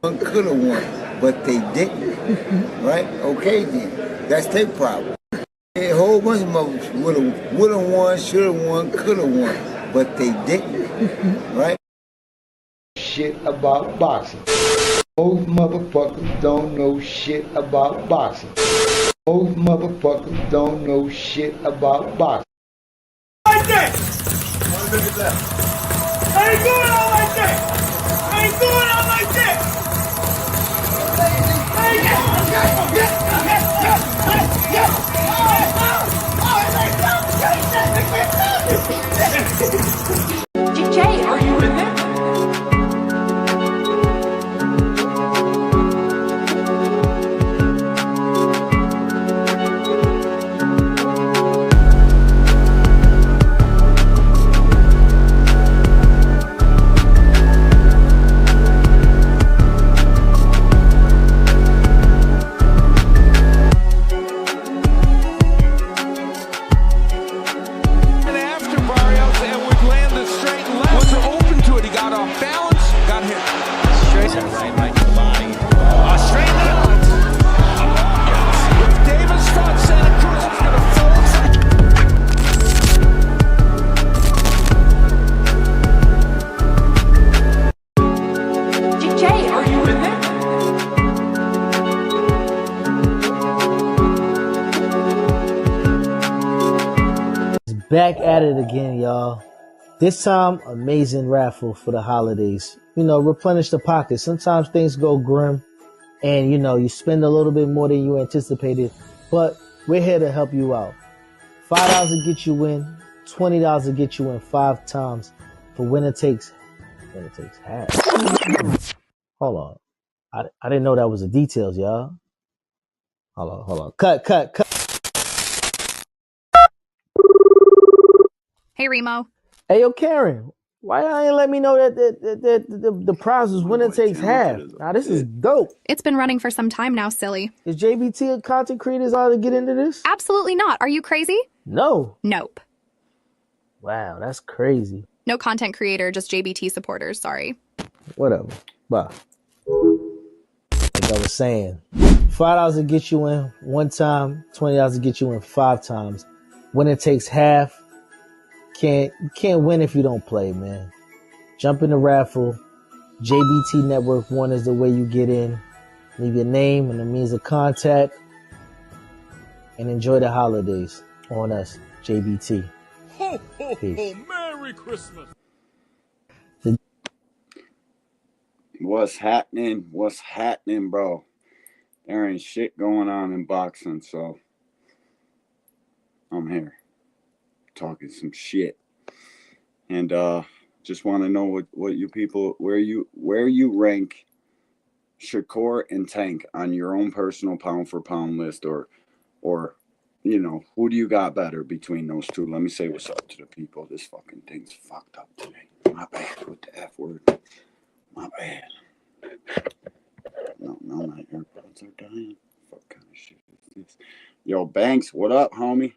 One could have won, but they didn't. Right? Okay then. That's their problem. A whole bunch of motherfuckers would have won, should have won, could have won, but they didn't. Right? Shit about boxing. Most motherfuckers don't know shit about boxing. Most motherfuckers don't know shit about boxing. Like that! One minute left. I ain't doing all like that! I ain't doing all like that! I ain't Jay, are you in there? Back at it again, y'all. This time, amazing raffle for the holidays. Replenish the pocket. Sometimes things go grim and, you spend a little bit more than you anticipated, but we're here to help you out. $5 to get you in, $20 to get you in 5 times for winner takes half. Hold on. I didn't know that was the details, y'all. Hold on. Cut. Hey, Remo. Hey, yo, Karen, why y'all ain't let me know that the prize was winner takes half? Now, this is dope. It's been running for some time now, silly. Is JBT a content creators ought to get into this? Absolutely not. Are you crazy? No. Nope. Wow, that's crazy. No content creator, just JBT supporters, sorry. Whatever. Bye. Like I was saying, $5 to get you in 1 time, $20 to get you in 5 times. Winner takes half. You can't win if you don't play, man. Jump in the raffle. JBT Network 1 is the way you get in. Leave your name and the means of contact. And enjoy the holidays on us, JBT. Ho, ho, ho, Merry Christmas. What's happening? What's happening, bro? There ain't shit going on in boxing, so I'm here talking some shit. And just want to know what you people, where you rank Shakur and Tank on your own personal pound for pound list, or who do you got better between those two? Let me say what's up to the people. This fucking thing's fucked up today. My bad with the F word. My bad. No, my AirPods are dying. Fuck kind of shit is this? Yo, Banks, what up, homie?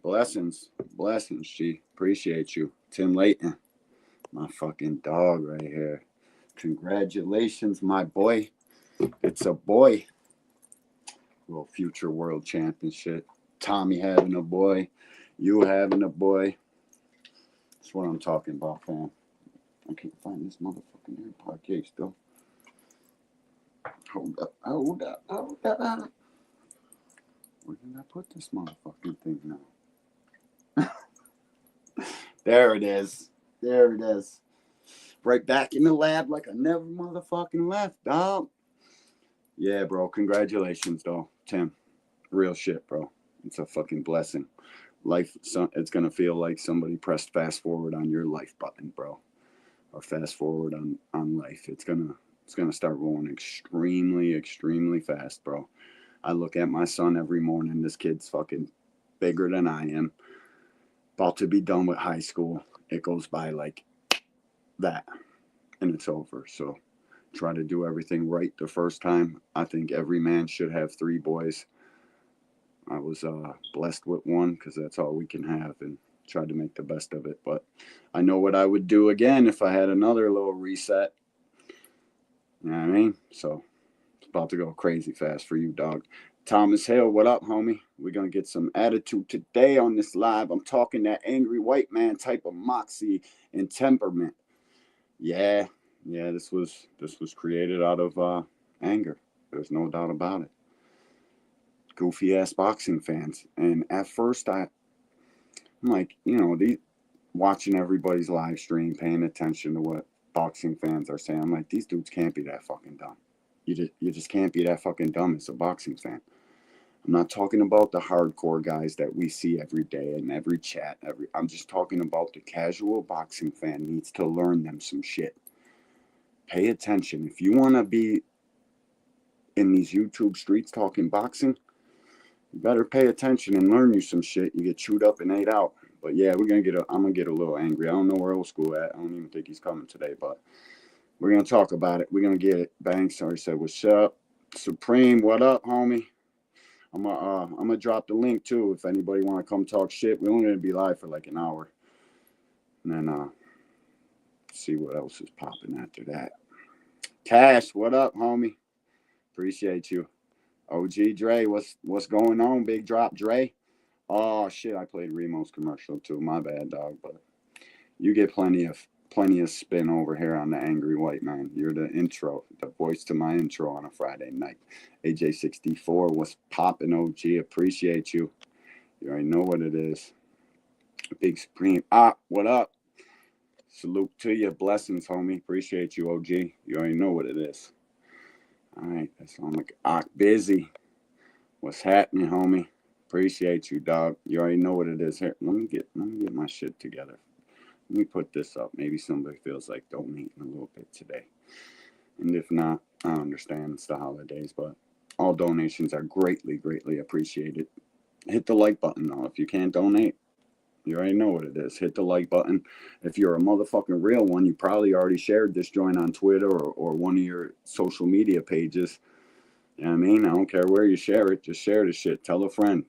Blessings, G. Appreciate you. Tim Layton, my fucking dog right here. Congratulations, my boy. It's a boy. Little future world championship. Tommy having a boy. You having a boy. That's what I'm talking about, fam. I can't find this motherfucking AirPod case, though. Hold up. Where did I put this motherfucking thing now? There it is. Right back in the lab like I never motherfucking left, dog. Yeah, bro. Congratulations, though, Tim. Real shit, bro. It's a fucking blessing. Life, it's going to feel like somebody pressed fast forward on your life button, bro. Or fast forward on life. It's gonna start rolling extremely, extremely fast, bro. I look at my son every morning. This kid's fucking bigger than I am. About to be done with high school. It goes by like that. And it's over. So try to do everything right the first time. I think every man should have 3 boys. I was blessed with 1 because that's all we can have, and tried to make the best of it. But I know what I would do again if I had another little reset. You know what I mean? So it's about to go crazy fast for you, dog. Thomas Hill, what up, homie? We're going to get some attitude today on this live. I'm talking that angry white man type of moxie and temperament. Yeah, this was created out of anger. There's no doubt about it. Goofy ass boxing fans. And at first I'm like, watching everybody's live stream, paying attention to what boxing fans are saying. I'm like, these dudes can't be that fucking dumb. You just can't be that fucking dumb as a boxing fan. I'm not talking about the hardcore guys that we see every day in every chat. I'm just talking about the casual boxing fan needs to learn them some shit. Pay attention. If you want to be in these YouTube streets talking boxing, you better pay attention and learn you some shit. You get chewed up and ate out. But yeah, I'm gonna get a little angry. I don't know where Old School at. I don't even think he's coming today, but we're gonna talk about it. We're gonna get it. Banks already said what's up. Supreme, what up, homie? I'm gonna drop the link too if anybody want to come talk shit. We're only gonna be live for like an hour, and then see what else is popping after that. Cash, what up, homie? Appreciate you. OG Dre, what's going on? Big drop, Dre. Oh shit, I played Remo's commercial too. My bad, dog. But you get plenty of spin over here on the Angry White Man. You're the intro, the voice to my intro on a Friday night. AJ64, what's popping, OG? Appreciate you. You already know what it is. Big Supreme. What up? Salute to you. Blessings, homie. Appreciate you, OG. You already know what it is. All right, that's on like busy. What's happening, homie? Appreciate you, dog. You already know what it is here. Let me get my shit together. Let me put this up. Maybe somebody feels like donating a little bit today. And if not, I understand it's the holidays, but all donations are greatly, greatly appreciated. Hit the like button, though. If you can't donate, you already know what it is. Hit the like button. If you're a motherfucking real one, you probably already shared this joint on Twitter or one of your social media pages. You know what I mean? I don't care where you share it. Just share the shit. Tell a friend.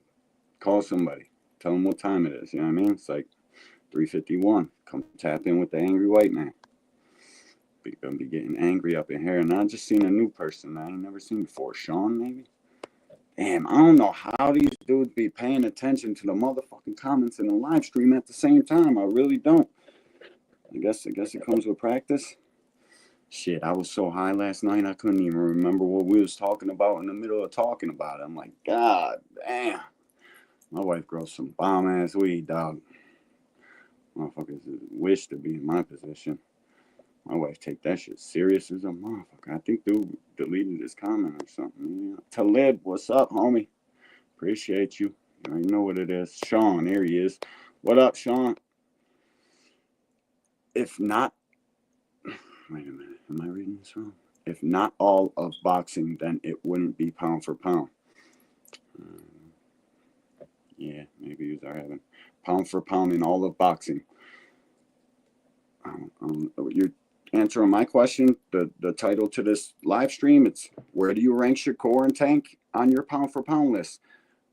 Call somebody. Tell them what time it is. You know what I mean? It's like 3:51. Come tap in with the Angry White Man. We're going to be getting angry up in here. And I just seen a new person I ain't never seen before. Sean, maybe? Damn, I don't know how these dudes be paying attention to the motherfucking comments in the live stream at the same time. I really don't. I guess it comes with practice. Shit, I was so high last night, I couldn't even remember what we was talking about in the middle of talking about it. I'm like, God damn. My wife grows some bomb-ass weed, dog. Motherfuckers wish to be in my position. My wife take that shit serious as a motherfucker. I think dude deleted his comment or something. Yeah. Talib, what's up, homie? Appreciate you. I know what it is. Sean, here he is. What up, Sean? If not, wait a minute. Am I reading this wrong? If not all of boxing, then it wouldn't be pound for pound. Yeah, maybe you are having pound for pound in all of boxing. You're answering my question. The title to this live stream, it's where do you rank Shakur and Tank on your pound for pound list?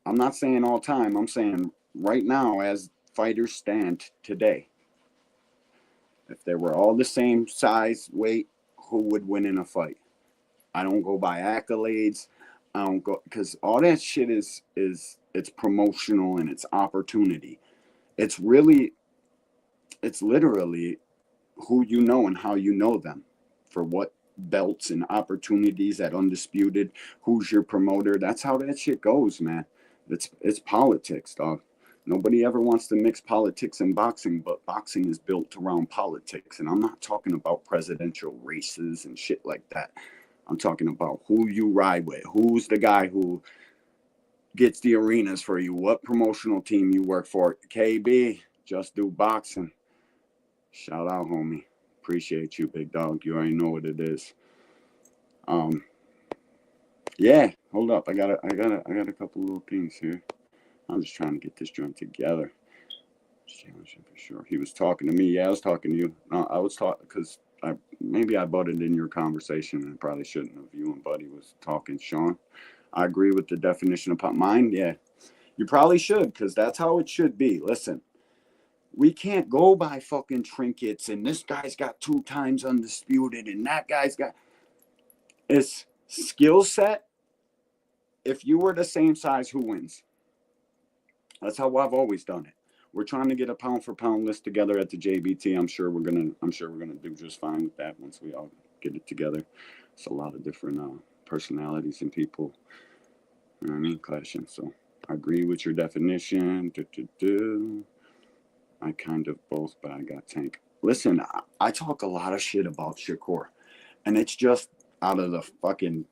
I'm not saying all time. I'm saying right now as fighters stand today. If they were all the same size, weight, who would win in a fight? I don't go by accolades. I don't go because all that shit is it's promotional and it's opportunity. It's literally who you know and how you know them, for what belts and opportunities at Undisputed, who's your promoter. That's how that shit goes, man. It's politics, dog. Nobody ever wants to mix politics and boxing, but boxing is built around politics. And I'm not talking about presidential races and shit like that. I'm talking about who you ride with, who's the guy who gets the arenas for you, what promotional team you work for. KB, just do boxing. Shout out, homie. Appreciate you, big dog. You already know what it is. Yeah, hold up. I got a couple little things here. I'm just trying to get this joint together. For sure. He was talking to me. Yeah, I was talking to you. No, I was talking because maybe I butted in your conversation and probably shouldn't have. You and Buddy was talking, Sean. I agree with the definition of mine. Yeah, you probably should because that's how it should be. Listen, we can't go by fucking trinkets and this guy's got 2 times Undisputed and that guy's got. It's skill set. If you were the same size, who wins? That's how I've always done it. We're trying to get a pound for pound list together at the JBT. I'm sure we're gonna do just fine with that once we all get it together. It's a lot of different personalities and people. You know what I mean? Clashing. So I agree with your definition. I kind of both, but I got Tank. Listen, I talk a lot of shit about Shakur, and it's just out of the fucking.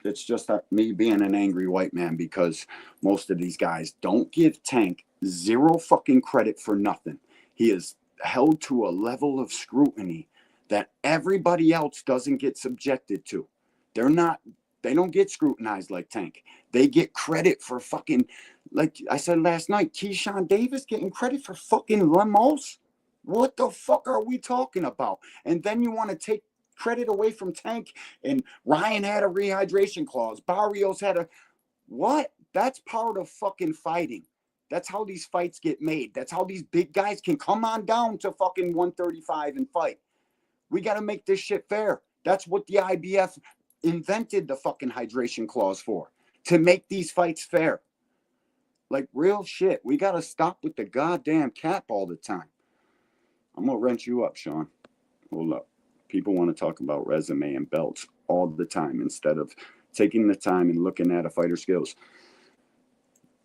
It's just me being an angry white man, because most of these guys don't give Tank zero fucking credit for nothing. He is held to a level of scrutiny that everybody else doesn't get subjected to. They don't get scrutinized like Tank. They get credit for fucking, like I said last night, Keyshawn Davis getting credit for fucking lemos. What the fuck are we talking about? And then you want to take credit away from Tank, and Ryan had a rehydration clause. Barrios had a what? That's part of fucking fighting. That's how these fights get made. That's how these big guys can come on down to fucking 135 and fight. We got to make this shit fair. That's what the IBF invented the fucking hydration clause for, to make these fights fair. Like real shit. We got to stop with the goddamn cap all the time. I'm going to wrench you up, Sean. Hold up. People want to talk about resume and belts all the time instead of taking the time and looking at a fighter's skills.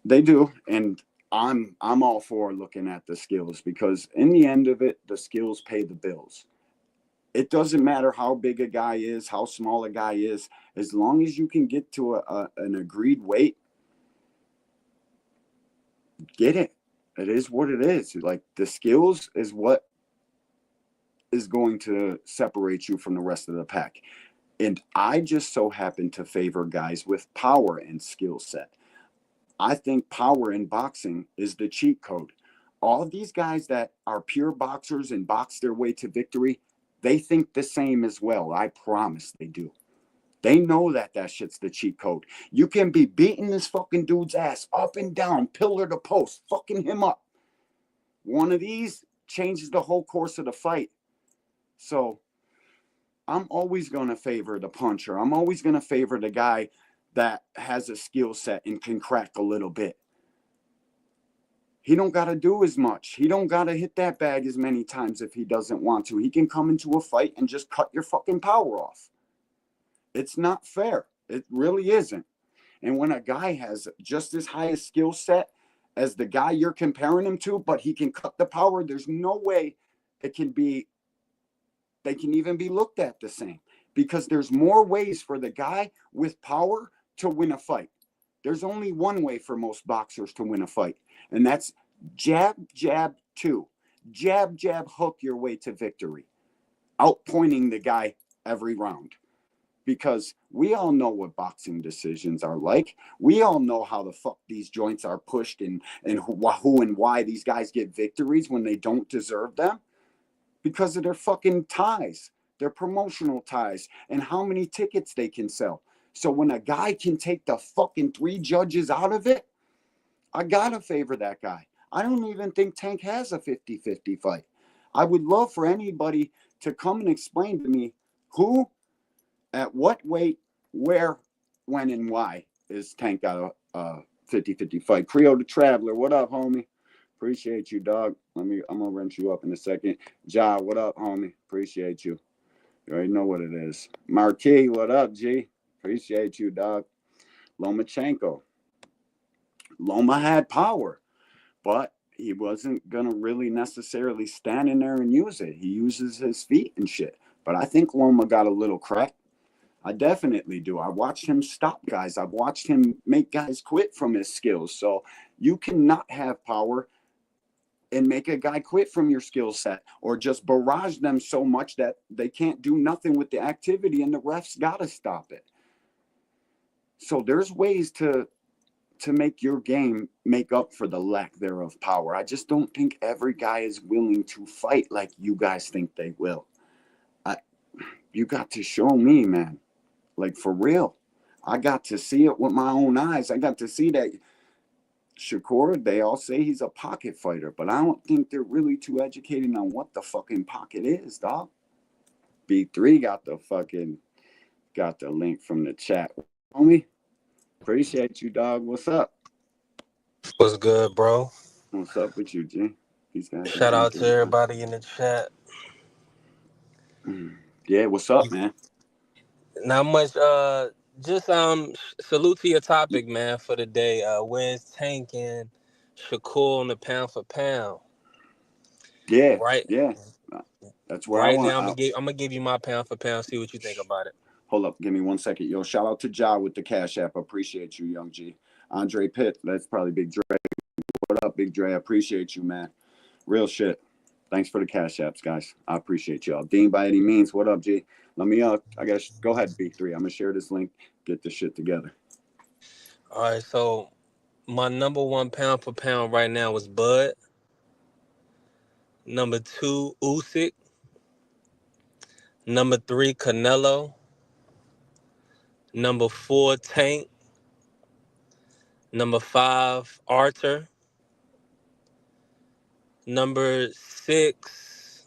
They do, and I'm all for looking at the skills, because in the end of it, the skills pay the bills. It doesn't matter how big a guy is, how small a guy is, as long as you can get to an agreed weight, get it. It is what it is. Like, the skills is what is going to separate you from the rest of the pack. And I just so happen to favor guys with power and skill set. I think power in boxing is the cheat code. All these guys that are pure boxers and box their way to victory, they think the same as well. I promise they do. They know that shit's the cheat code. You can be beating this fucking dude's ass up and down, pillar to post, fucking him up. One of these changes the whole course of the fight. So I'm always going to favor the puncher. I'm always going to favor the guy that has a skill set and can crack a little bit. He don't got to do as much. He don't got to hit that bag as many times if he doesn't want to. He can come into a fight and just cut your fucking power off. It's not fair. It really isn't. And when a guy has just as high a skill set as the guy you're comparing him to, but he can cut the power, there's no way they can even be looked at the same, because there's more ways for the guy with power to win a fight. There's only one way for most boxers to win a fight, and that's jab, jab, two. Jab, jab, hook your way to victory, outpointing the guy every round. Because we all know what boxing decisions are like. We all know how the fuck these joints are pushed, and who and why these guys get victories when they don't deserve them. Because of their fucking ties, their promotional ties, and how many tickets they can sell. So when a guy can take the fucking 3 judges out of it, I gotta favor that guy. I don't even think Tank has a 50-50 fight. I would love for anybody to come and explain to me who, at what weight, where, when, and why is Tank got a 50-50 fight. Creo the Traveler, what up, homie? Appreciate you, dog. I'm gonna wrench you up in a second. Ja, what up, homie? Appreciate you. You already know what it is. Marquis, what up, G? Appreciate you, dog. Lomachenko. Loma had power, but he wasn't gonna really necessarily stand in there and use it. He uses his feet and shit. But I think Loma got a little crack. I definitely do. I watched him stop guys. I've watched him make guys quit from his skills. So you cannot have power and make a guy quit from your skill set, or just barrage them so much that they can't do nothing with the activity, and the refs got to stop it. So there's ways to make your game make up for the lack thereof power. I just don't think every guy is willing to fight like you guys think they will. You got to show me, man. Like, for real. I got to see it with my own eyes. I got to see that Shakur, they all say he's a pocket fighter, but I don't think they're really too educated on what the fucking pocket is, dog. B3 got the fucking got the link from the chat. Homie, appreciate you, dog. What's up? What's good, bro? What's up with you, G? These guys are Shout out to drinking. everybody in the chat. Yeah, what's up, man? Not much. Just salute to your topic, man, for the day. Where's Tank and Shakur on the pound for pound? Yeah, Right, yeah. That's where I right want. now. I'm gonna give you my pound for pound. See what you think about it. Hold up, give me 1 second. Yo, shout out to Ja with the Cash App. Appreciate you, Young G. Andre Pitt, that's probably Big Dre. What up, Big Dre? I appreciate you, man. Real shit. Thanks for the Cash Apps, guys. I appreciate y'all. Dean, by any means, what up, G? Let me, I guess, go ahead, B3. I'm going to share this link, get this shit together. All right, so my number one pound for pound right now is Bud. Number 2, Usyk. Number 3, Canelo. Number 4, Tank. Number 5, Arthur. Number 6.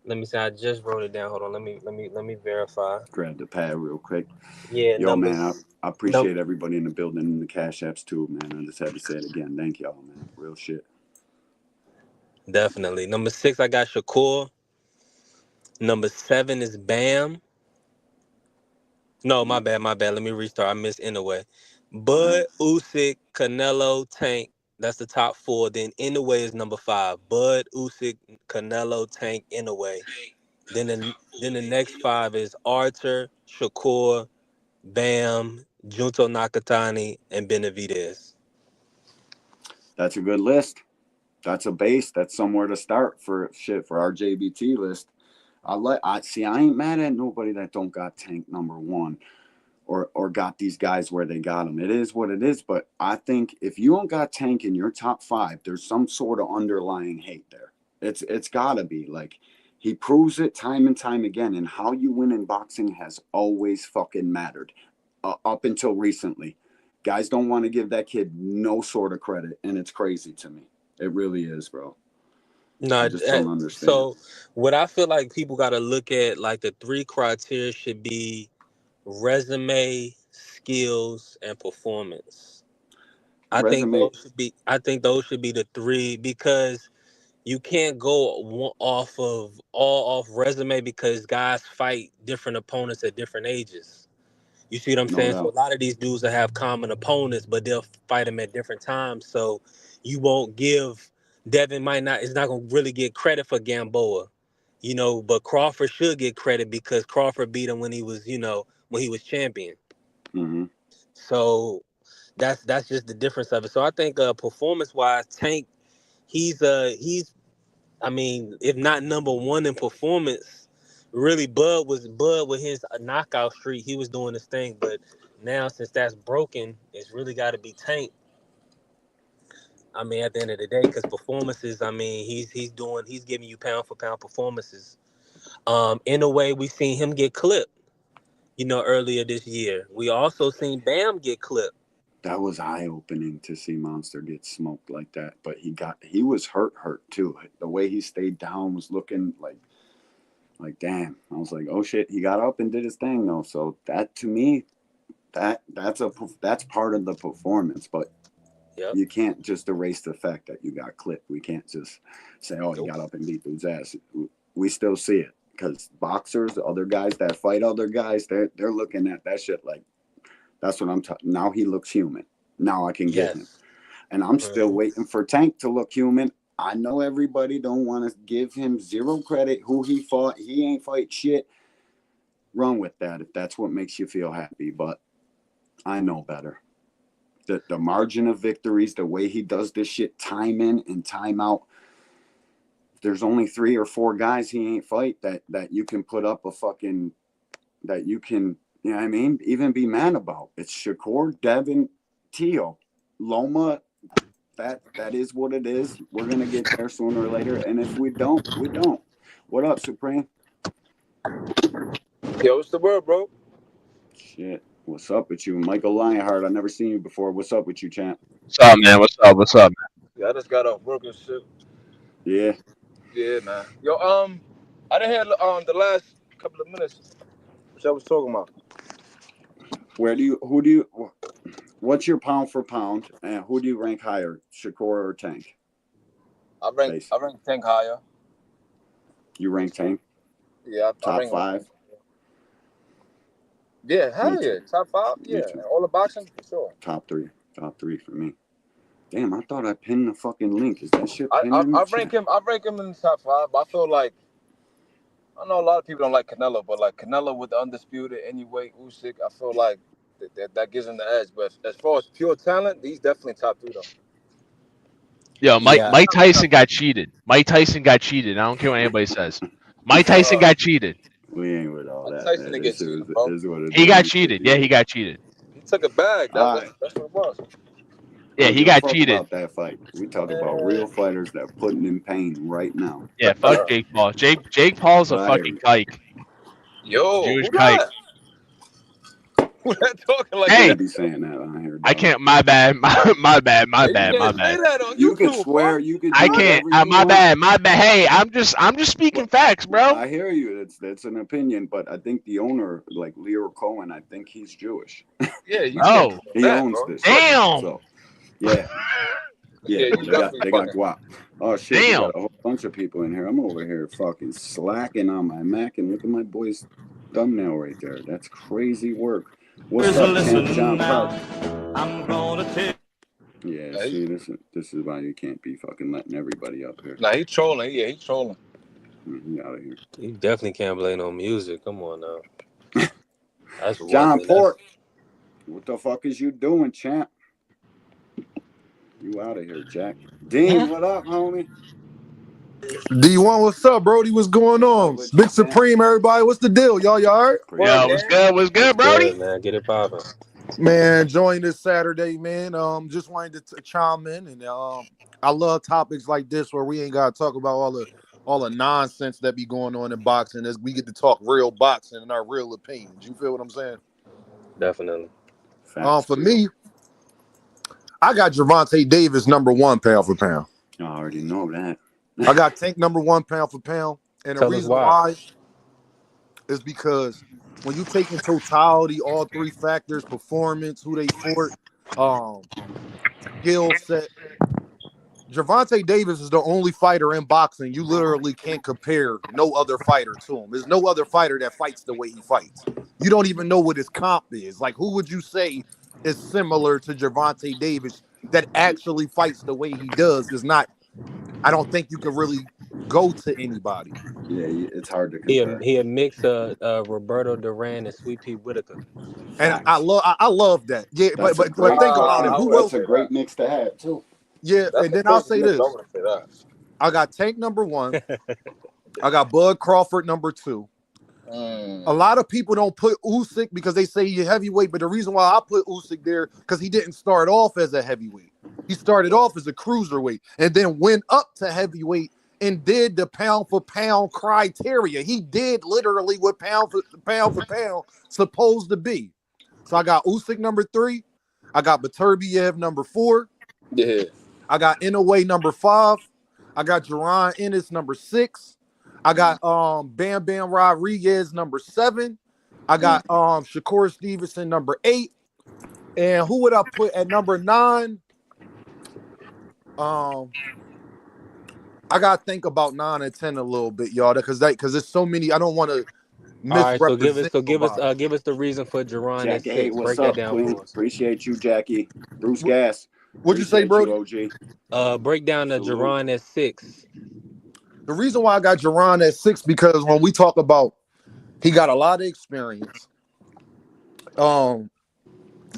Let me see. I just wrote it down. Hold on. Let me verify. Grab the pad real quick. Yeah, Yo, man, I no, appreciate everybody in the building and the Cash Apps, too, man. I just had to say it again. Thank y'all, man. Real shit. definitely. Number 6, I got Shakur. Number 7 is Bam. No, my bad. Let me restart. I missed Inouye. Bud, Usyk, Canelo, Tank. That's the top 4. Then Inouye is number 5. Bud, Usyk, Canelo, Tank, Inouye. Then the next 5 is Arthur, Shakur, Bam, Junto Nakatani, and Benavidez. That's a good list. That's a base. That's somewhere to start for our JBT list. I ain't mad at nobody that don't got Tank number 1 or got these guys where they got them. It is what it is. But I think if you don't got Tank in your top 5, there's some sort of underlying hate there. It's gotta be. Like, he proves it time and time again. And how you win in boxing has always fucking mattered up until recently. Guys don't want to give that kid no sort of credit, and it's crazy to me. It really is, bro. No, I just don't understand. so what I feel like people got to look at, like, the 3 criteria should be resume, skills, and performance. I think Resume. those should be the 3, because you can't go off resume, because guys fight different opponents at different ages. You see what I'm No saying? So a doubt. lot of these dudes will have common opponents, but they'll fight them at different times. So you won't give Devin is not gonna really get credit for Gamboa, but Crawford should get credit because Crawford beat him when he was, when he was champion. Mm-hmm. So that's just the difference of it. So I think performance wise, Tank, he's I mean, if not number 1 in performance, really Bud with his knockout streak, he was doing his thing. But now, since that's broken, it's really got to be Tank. I mean, at the end of the day, because performances, I mean, he's giving you pound for pound performances. In a way, we've seen him get clipped, earlier this year. We also seen Bam get clipped. That was eye-opening to see Monster get smoked like that. But he was hurt too. The way he stayed down was looking like damn. I was like, oh shit, he got up and did his thing though. So that, to me, that's part of the performance. But Yep. you can't just erase the fact that you got clipped. We can't just say, oh, he Nope. got up and beat dude's ass. We still see it, because boxers, other guys that fight other guys, they're looking at that shit like, that's what I'm talking. Now he looks human. Now I can get him. Yes. And I'm still waiting for Tank to look human. I know everybody don't want to give him zero credit. Who he fought, he ain't fight shit. Run with that if that's what makes you feel happy. But I know better. The margin of victories, the way he does this shit time in and time out. There's only 3 or 4 guys he ain't fight that you can put up a fucking, that you can, you know what I mean, even be mad about. It's Shakur, Devin, Teo, Loma. That is what it is. We're gonna get there sooner or later, and if we don't, we don't. What up, Supreme? Yo, what's the word, bro? Shit, what's up with you, Michael Lionheart? I've never seen you before. What's up with you, champ? What's up, man? What's up? What's up, man? Yeah, I just got off work and shit. Yeah. Yeah, man. Yo, I didn't hear the last couple of minutes which I was talking about. What's your pound for pound, and who do you rank higher, Shakur or Tank? I rank Tank higher. You rank Tank? Yeah, I top rank 5. Yeah, hell yeah, top 5. Yeah, all the boxing for sure. Top 3 for me. Damn, I thought I pinned the fucking link. Is that shit pinned in the I chat? rank him in the top 5. But I feel like I know a lot of people don't like Canelo, but like Canelo with the undisputed anyway, Usyk, I feel like that gives him the edge. But as far as pure talent, he's definitely top 3 though. Yo, Mike Yeah. Tyson got cheated. Mike Tyson got cheated. I don't care what anybody says. Mike Tyson got cheated. We ain't with all Mike that. Tyson Man. didn't This get shit cheated, bro. is what it He is. got cheated. Yeah, he got cheated. He took a bag. All That's what it was. Yeah, I don't he give a got fuck cheated. about that fight. We talk about real fighters that are putting in pain right now. Yeah, fuck Jake Paul. Jake Paul's a But I hear fucking you. kike. Yo, Jewish who kike. that? Who that talking like Hey, You that? be saying that on here, dog. I can't. My bad. My bad. Hey, you can't say that on You YouTube, can swear. bro. You can. I do can't. whatever you My want. bad. My bad. Hey, I'm just speaking facts, bro. I hear you. That's an opinion, but I think the owner, like Leo Cohen, I think he's Jewish. Yeah, you Oh, can't. He that, owns bro. this. damn. So, yeah. Yeah, you they got definitely guap. Oh shit, we Damn. got a whole bunch of people in here. I'm over here fucking slacking on my Mac, and look at my boy's thumbnail right there. That's crazy work. What's up, Champ John Park? I'm gonna take. Yeah, see, this is why you can't be fucking letting everybody up here. Nah, he trolling. Yeah, he trolling. Get out of here. You definitely can't blame no music. Come on now. That's John one. Port, what the fuck is you doing, champ? You out of here, Jack. Dean, what up, homie? D1, what's up, Brody? What's going on? Big Supreme, everybody. What's the deal? Y'all all right? Yo, what's good? What's good, Brody? Good, man. Get it poppin'. Man, enjoying this Saturday, man. Just wanted to chime in, and I love topics like this where we ain't gotta talk about all the nonsense that be going on in boxing. As we get to talk real boxing and our real opinions. You feel what I'm saying? Definitely. For me, I got Gervonta Davis #1 pound for pound. I already know that. I got Tank #1 pound for pound, and the Tell us reason why. why is because when you take in totality all 3 factors: performance, who they fought, skill set. Gervonta Davis is the only fighter in boxing you literally can't compare no other fighter to him. There's no other fighter that fights the way he fights. You don't even know what his comp is. Like, who would you say is similar to Gervonta Davis that actually fights the way he does? Is not. I don't think you can really go to anybody. Yeah, it's hard to compare. He a mix of Roberto Duran and Sweet Pea Whitaker. And I love that. Yeah, but think about it. Who else? That's a great mix to have too. Yeah, and then I'll say this. Say that. I got Tank #1. I got Bud Crawford #2. A lot of people don't put Usyk because they say he's heavyweight, but the reason why I put Usyk there because he didn't start off as a heavyweight. He started off as a cruiserweight and then went up to heavyweight and did the pound for pound criteria. He did literally what pound for pound supposed to be. So I got Usyk #3. I got Beterbiev #4. Yeah. I got Inoue #5. I got Jaron Ennis #6. I got Bam Bam Rodriguez #7. I got Shakur Stevenson #8. And who would I put at #9? I gotta think about 9 and 10 a little bit, y'all, because there's so many. I don't want to misrepresent. All right, give us the reason for Jaron at 6. Hey, what's Break up, that down Queen? for us. Appreciate you, Jackie. Bruce Gas. What'd you say, Brody? OG. Break down the Jaron at 6. The reason why I got Jaron at 6 because when we talk about he got a lot of experience.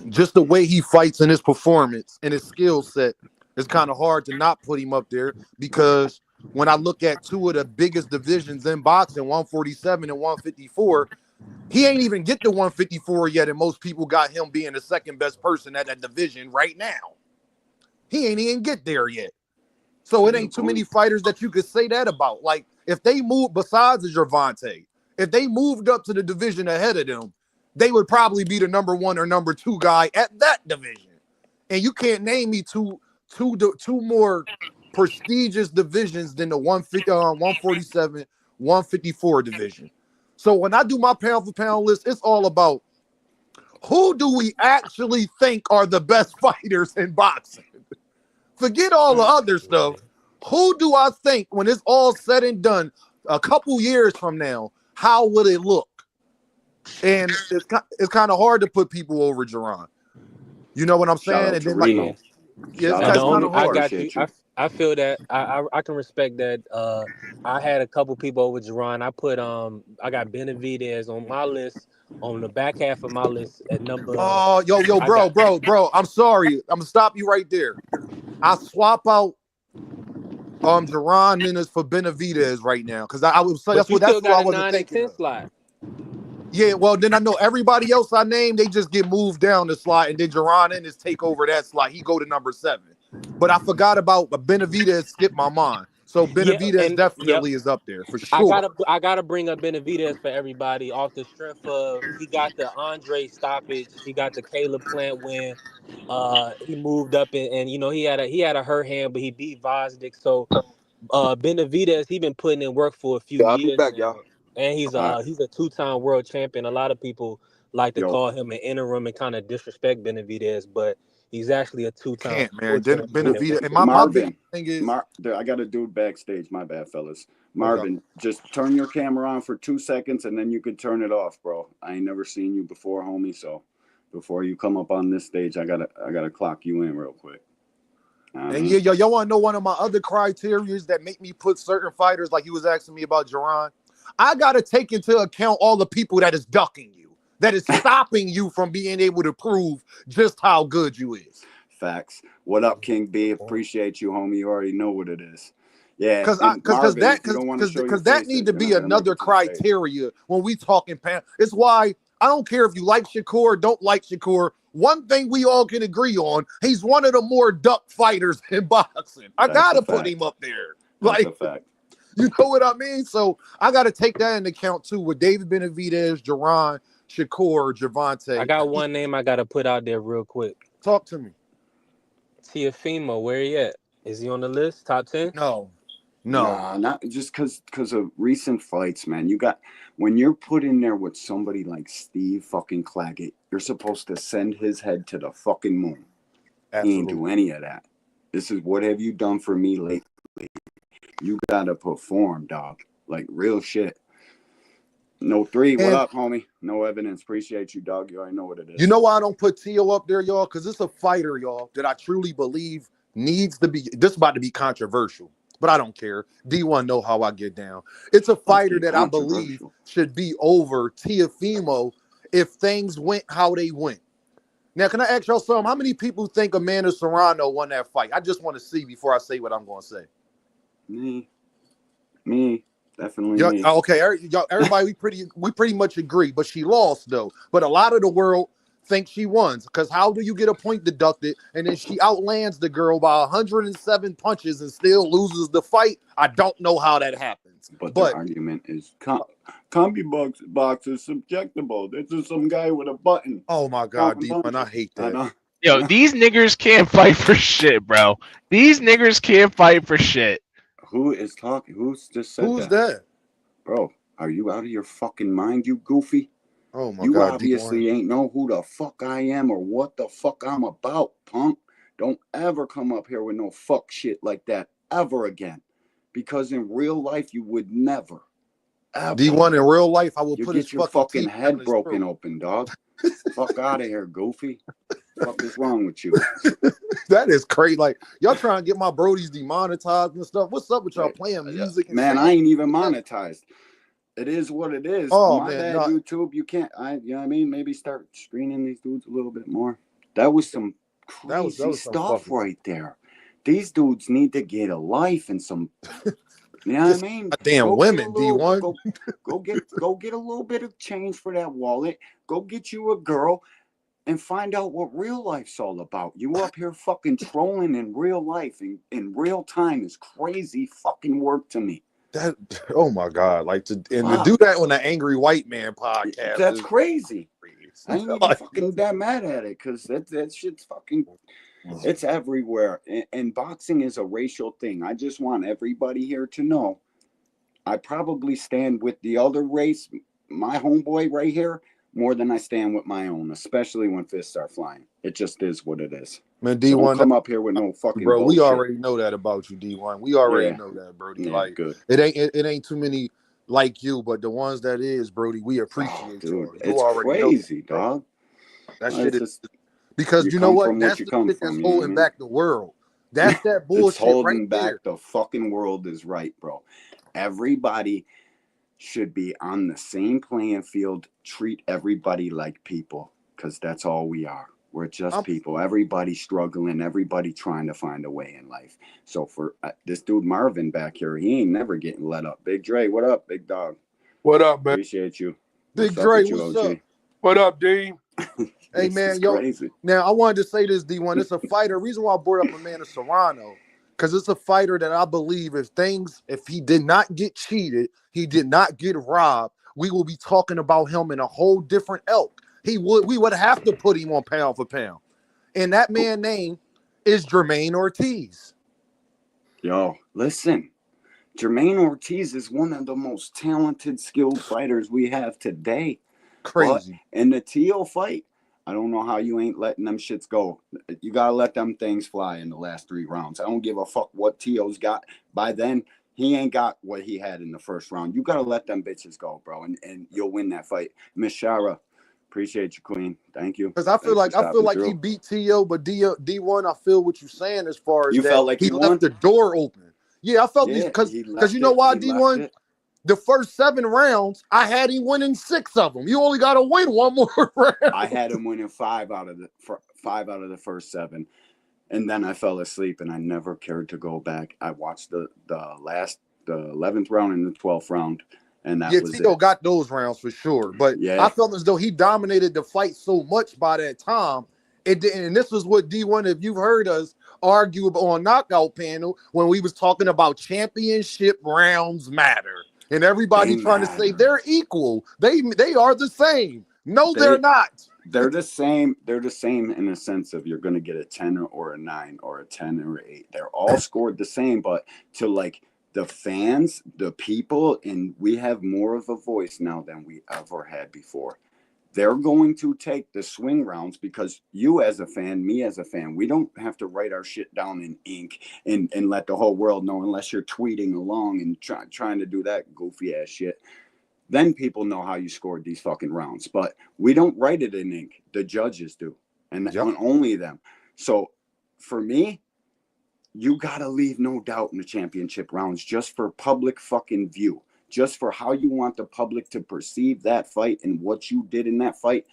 Just the way he fights in his performance and his skill set, it's kind of hard to not put him up there because when I look at 2 of the biggest divisions in boxing, 147 and 154, he ain't even get to 154 yet, and most people got him being the second best person at that division right now. He ain't even get there yet. So it ain't too many fighters that you could say that about. Like, if they move, besides the Gervonta, if they moved up to the division ahead of them, they would probably be the #1 or #2 guy at that division. And you can't name me two more prestigious divisions than the 147, 154 division. So when I do my pound for pound list, it's all about who do we actually think are the best fighters in boxing? Forget all the other stuff. Who do I think, when it's all said and done, a couple years from now, how will it look? And it's kind of hard to put people over Jerron. You know what I'm Shout saying? out And to then, like, Reno. yeah, Shout And out the it's to kind Reno. only of I hard. got you. Appreciate you. I feel that I can respect that. I had a couple people over Jerron. I got Benavidez on my list, on the back half of my list at number. Oh, yo, I got bro. I'm sorry. I'm gonna stop you right there. I swap out Jerron Minnis for Benavidez right now because I was But you that's still who got I a wasn't 9 and thinking 10 of. slot. Yeah, well then I know everybody else I named, they just get moved down the slot, and then Jerron Ennis take over that slot. He go to number 7. But I forgot about Benavidez. Skipped my mind. So Yeah, Benavidez and yep. definitely is up there for sure. I gotta bring up Benavidez for everybody off the strength of he got the Andre stoppage, he got the Caleb Plant win. He moved up and he had a hurt hand, but he beat Vosdick. So Benavidez, he been putting in work for a few Yeah, I'll be years back, y'all. now, and Uh, he's a 2-time world champion. A lot of people like to yo, call him an interim and kind of disrespect Benavidez, but he's actually a 2-time Can't, man. world Then champion. Benavidez. And my biggest Marvin. thing is, I got a dude backstage. My bad, fellas. okay. Marvin, just turn your camera on for 2 seconds and then you can turn it off, bro. I ain't never seen you before, homie. So before you come up on this stage, I gotta clock you in real quick. And yeah, y'all want to know one of my other criterias that make me put certain fighters, like you was asking me about Jerron? I got to take into account all the people that is ducking you, that is stopping you from being able to prove just how good you is. Facts. What up, King B? Appreciate you, homie. You already know what it is. Yeah, Because and Marvin, if you don't want to show your that face, need then to you're not be gonna make another it to the stage. criteria when we talking pan. It's why I don't care if you like Shakur or don't like Shakur. One thing we all can agree on, he's one of the more duck fighters in boxing. I gotta put him up there. That's Like, a fact. you know what I mean? So I gotta take that into account too with David Benavidez, Jerron, Shakur, I Javante. got one name I gotta put out there real quick. Talk to me. Tiafimo, where he at? Is he on the list? Top 10? No. Nah, not just because of recent fights, man. You got when you're put in there with somebody like Steve fucking Claggett, you're supposed to send his head to the fucking moon. He ain't do any of that. This is what have you done for me lately? You gotta perform, dog. Like real shit. No 3. What up, homie? No evidence. Appreciate you, dog. You already know what it is. You know why I don't put Tio up there, y'all? Because it's a fighter, y'all, that I truly believe needs to be. This is about to be controversial, but I don't care. D1 know how I get down. It's a fighter that I believe should be over Tiafimo if things went how they went. Now, can I ask y'all something? How many people think Amanda Serrano won that fight? I just want to see before I say what I'm going to say. Me. Definitely me. Okay, everybody, we pretty much agree, but she lost though. But a lot of the world thinks she won because how do you get a point deducted and then she outlands the girl by 107 punches and still loses the fight? I don't know how that happens. But the argument is combi box is subjectable. This is some guy with a button. Oh my God, D1, I hate that. Yo, these niggers can't fight for shit, bro. These niggers can't fight for shit. Who is talking? Who's just said Who's that? Bro, are you out of your fucking mind, you goofy? Oh my God. You obviously ain't know who the fuck I am or what the fuck I'm about, punk. Don't ever come up here with no fuck shit like that ever again. Because in real life, you would never. Ever. D1 in real life, I will put his your fucking head broken open, dog. Fuck out of here, goofy. What is wrong with you? That is crazy. Like, y'all trying to get my brodies demonetized and stuff. What's up with y'all playing music? And man, I ain't even monetized. It is what it is. Oh, my man, bad, YouTube. You can't. You know what I mean? Maybe start screening these dudes a little bit more. That was some crazy stuff right there. These dudes need to get a life and some. You know what I mean? Damn women, D1. Go get a little bit of change for that wallet. Go get you a girl and find out what real life's all about. You up here fucking trolling in real life in real time is crazy fucking work to me. That, oh my God, like to do that on the Angry White Man podcast. That's crazy. I ain't even fucking that mad at it because that shit's fucking. It's everywhere. And boxing is a racial thing. I just want everybody here to know I probably stand with the other race, my homeboy right here, more than I stand with my own, especially when fists start flying. It just is what it is. Man, So D1, don't come up here with no fucking bro, we bullshit. already know that about you, D1. We already Yeah. know that, Brody. Yeah, Like, good. it ain't too many like you, but the ones that is, Brody, we appreciate Dude, y'all. You it's already know crazy, that, bro. dog. That It's shit is just because you you know come what? from what That's you the come shit that's from. You know what I holding mean? back the world. That's that It's bullshit right holding there. back the fucking world is right, bro. Everybody should be on the same playing field. Treat everybody like people, because that's all we are. We're just people. Everybody struggling. Everybody trying to find a way in life. So for this dude Marvin back here, he ain't never getting let up. Big Dre, what up, big dog? What up, man? Appreciate you. Big What's up Dre, with you, what's OG? up? What up, D? Hey This man, is yo. crazy. Now I wanted to say this, D1. It's a fighter. Reason why I brought up Amanda Serrano, because it's a fighter that I believe if he did not get cheated, he did not get robbed, we will be talking about him in a whole different elk. We would have to put him on pound for pound. And that man's name is Jermaine Ortiz. Yo, listen. Jermaine Ortiz is one of the most talented, skilled fighters we have today. Crazy. But in the Teo fight, I don't know how you ain't letting them shits go. You got to let them things fly in the last 3 rounds. I don't give a fuck what Teo's got. By then, he ain't got what he had in the first round. You got to let them bitches go, bro, and you'll win that fight. Miss Shara, appreciate you, Queen. Thank you. Because I feel like he beat Teo, but D1, I feel what you're saying as far as you that felt like he you left won? the door open. Yeah, I felt these because you know why, D1? The first 7 rounds, I had him winning 6 of them. You only got to win 1 more round. I had him winning 5 out of the first 7, and then I fell asleep, and I never cared to go back. I watched the 11th round and the 12th round, and that was Tito it. got those rounds for sure, but Yeah. I felt as though he dominated the fight so much by that time. It didn't, and this was what D1, if you've heard us argue on Knockout Panel when we was talking about championship rounds matter. And everybody trying to say they're equal. They are the same. No, they're not. They're the same. They're the same in the sense of you're going to get a 10 or a 9 or a 10 or an 8. They're all scored the same, but to like the fans, the people, and we have more of a voice now than we ever had before. They're going to take the swing rounds because you as a fan, me as a fan, we don't have to write our shit down in ink and let the whole world know unless you're tweeting along and trying to do that goofy ass shit. Then people know how you scored these fucking rounds. But we don't write it in ink. The judges do. And only them. So for me, you got to leave no doubt in the championship rounds just for public fucking view. Just for how you want the public to perceive that fight and what you did in that fight,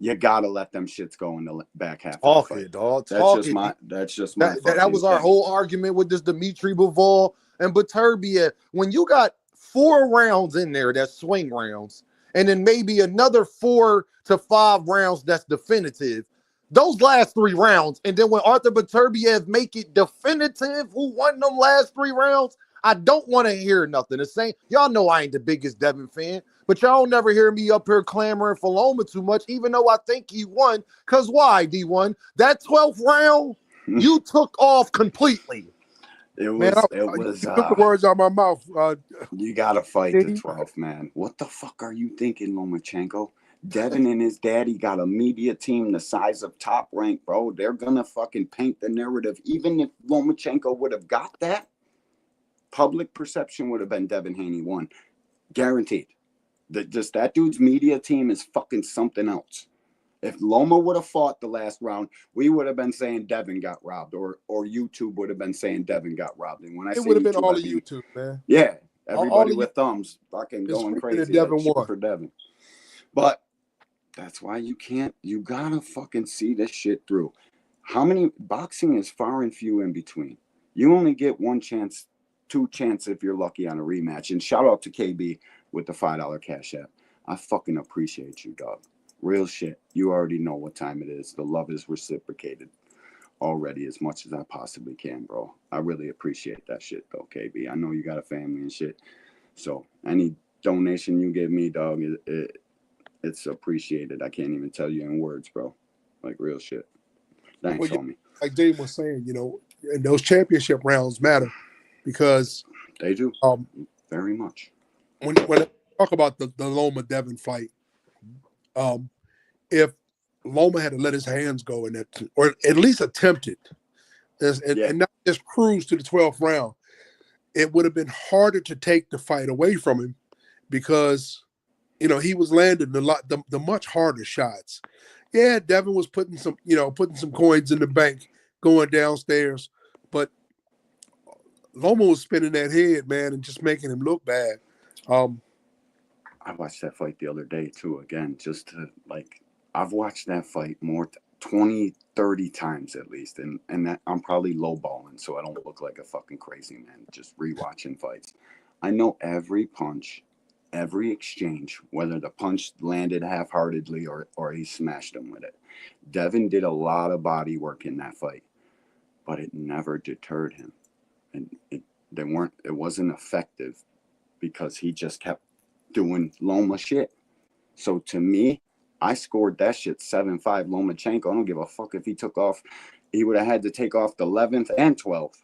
you gotta let them shits go in the back half of the fight. Dog. That's just my that was our thing. whole argument with this Dimitri Bivol and Beterbiev. When you got 4 rounds in there that's swing rounds, and then maybe another 4 to 5 rounds that's definitive, those last 3 rounds, and then when Arthur Beterbiev make it definitive who won them last 3 rounds, I don't want to hear nothing. The same, y'all know I ain't the biggest Devin fan, but y'all don't never hear me up here clamoring for Loma too much, even though I think he won. Because why, D1? That 12th round, you took off completely. It was. Man, you took the words out of my mouth. You gotta fight the 12th, man. What the fuck are you thinking, Lomachenko? Devin and his daddy got a media team the size of Top Rank, bro. They're gonna fucking paint the narrative. Even if Lomachenko would have got that, public perception would have been Devin Haney won. Guaranteed. That dude's media team is fucking something else. If Loma would have fought the last round, we would have been saying Devin got robbed, or YouTube would have been saying Devin got robbed. And when I say would have been YouTube, all of YouTube, man. Yeah, everybody all with thumbs fucking going crazy. Devin like won. For Devin. But that's why you gotta fucking see this shit through. How many boxing is far and few in between. You only get 1 chance, 2 chances if you're lucky on a rematch. And shout out to KB with the $5 cash app. I fucking appreciate you, dog. Real shit. You already know what time it is. The love is reciprocated already as much as I possibly can, bro. I really appreciate that shit, though, KB. I know you got a family and shit. So any donation you give me, dog, it's appreciated. I can't even tell you in words, bro. Like real shit. Thanks, homie. Like Dave was saying, and those championship rounds matter because they do. Very much. When I talk about the Loma Devin fight, If Loma had to let his hands go in that, or at least attempted, and not just cruise to the 12th round, it would have been harder to take the fight away from him because, he was landing the much harder shots. Yeah, Devin was putting some coins in the bank going downstairs, but Loma was spinning that head, man, and just making him look bad. I watched that fight the other day too, again, just to I've watched that fight more 20, 30 times at least, and that I'm probably lowballing, so I don't look like a fucking crazy man just rewatching fights. I know every punch, every exchange, whether the punch landed half-heartedly or he smashed him with it. Devin did a lot of body work in that fight, but it never deterred him, and it wasn't effective because he just kept doing Loma shit. So to me, I scored that shit 7-5 Lomachenko. I don't give a fuck if he took off. He would have had to take off the 11th and 12th.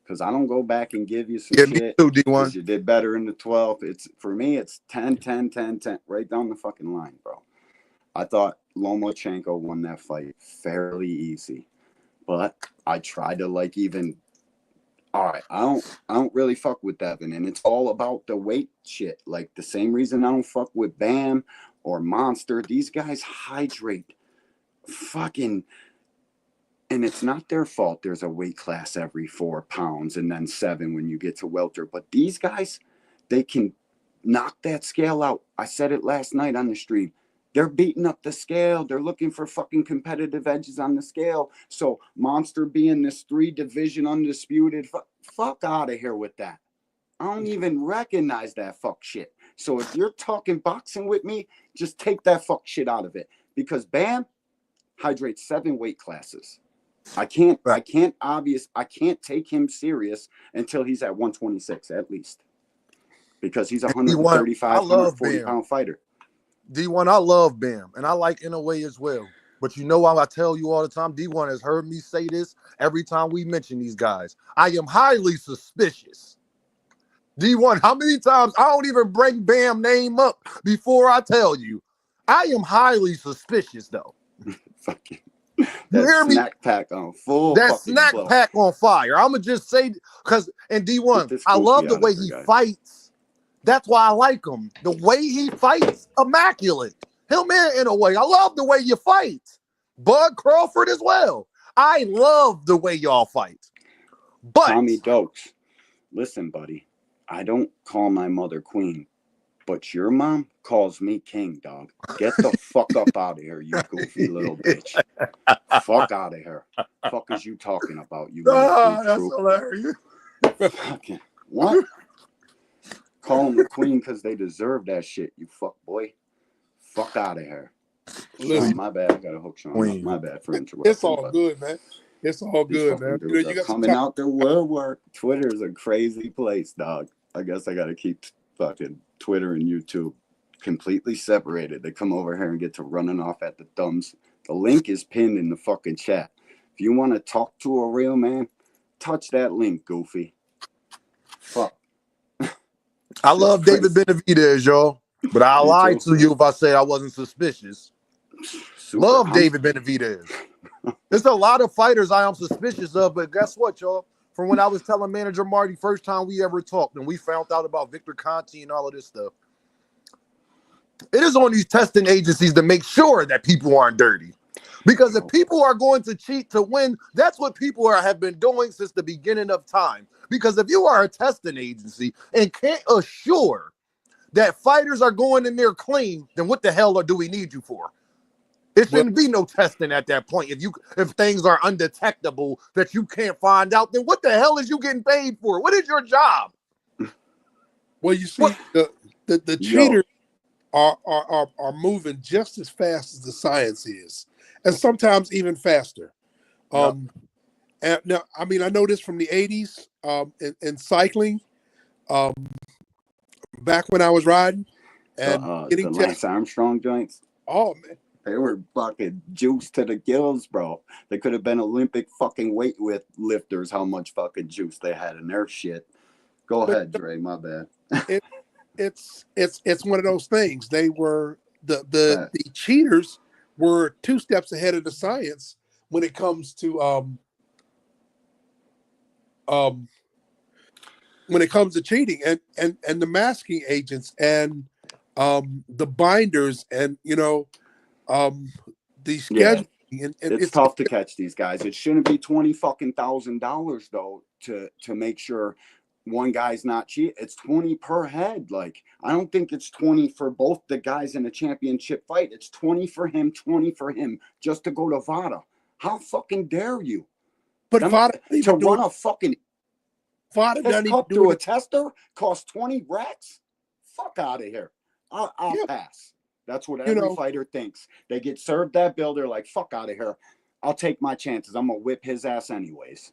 Because I don't go back and give you some shit because you did better in the 12th. For me, it's 10, 10, 10, 10, right down the fucking line, bro. I thought Lomachenko won that fight fairly easy. But I tried to even... All right, I don't really fuck with Devin, and it's all about the weight shit. Like the same reason I don't fuck with Bam or Monster. These guys hydrate fucking, and it's not their fault. There's a weight class every 4 pounds and then 7 when you get to welter. But these guys, they can knock that scale out. I said it last night on the stream. They're beating up the scale. They're looking for fucking competitive edges on the scale. So Monster being this 3-division undisputed, fuck out of here with that. I don't even recognize that fuck shit. So if you're talking boxing with me, just take that fuck shit out of it. Because Bam hydrates 7 weight classes. I can't take him serious until he's at 126 at least. Because he's a 135, 140-pound fighter. D1, I love Bam, and I like Inoue as well. But I tell you all the time, D1 has heard me say this every time we mention these guys. I am highly suspicious. D1, how many times I don't even bring Bam name up before I tell you? I am highly suspicious, though. Fucking you hear me? Snack pack on full. That snack pack on fire. I'ma just say and D1, I love the way he fights. That's why I like him. The way he fights, immaculate. Him in a way. I love the way you fight. Bud Crawford as well. I love the way y'all fight. But Tommy Dokes, listen, buddy. I don't call my mother queen, but your mom calls me king, dog. Get the fuck up out of here, you goofy little bitch. Fuck out of here. Fuck is you talking about, you little that's hilarious. Fucking what? Call them the queen because they deserve that shit, you fuck boy. Fuck out of here. Listen, my bad. I got a hook Sean. My bad for interrupting. It's all good, man. It's all good, man. You got coming out the woodwork. Twitter is a crazy place, dog. I guess I got to keep fucking Twitter and YouTube completely separated. They come over here and get to running off at the thumbs. The link is pinned in the fucking chat. If you want to talk to a real man, touch that link, goofy. Fuck. I love David Benavidez, y'all. But I lied to you if I said I wasn't suspicious. Love David Benavidez. There's a lot of fighters I am suspicious of, but guess what, y'all? From when I was telling manager Marty first time we ever talked and we found out about Victor Conti and all of this stuff, it is on these testing agencies to make sure that people aren't dirty. Because if people are going to cheat to win, that's what people have been doing since the beginning of time. Because if you are a testing agency and can't assure that fighters are going in there clean, then what the hell do we need you for? It shouldn't be no testing at that point. If things are undetectable that you can't find out, then what the hell is you getting paid for? What is your job? Well, you see, the cheaters are moving just as fast as the science is, and sometimes even faster. And now, I mean, I know this from the 80s in cycling. Back when I was riding and getting the Lance Armstrong joints. Oh man, they were fucking juice to the gills, bro. They could have been Olympic fucking weight lifters. How much fucking juice they had in their shit. Go ahead, Dre. My bad. It's one of those things. They were the cheaters were 2 steps ahead of the science when it comes to cheating and the masking agents and the binders and the scheduling and it's tough to catch these guys. It shouldn't be $20,000 though to make sure one guy's not cheating. It's 20 per head. Like, I don't think it's 20 for both the guys in a championship fight. It's 20 for him, 20 for him, just to go to VADA. How fucking dare you? But VADA to run a fucking VADA test cup to a tester costs 20 racks? Fuck out of here. I'll pass. That's what every fighter thinks. They get served that bill. They're like, fuck out of here. I'll take my chances. I'm going to whip his ass anyways.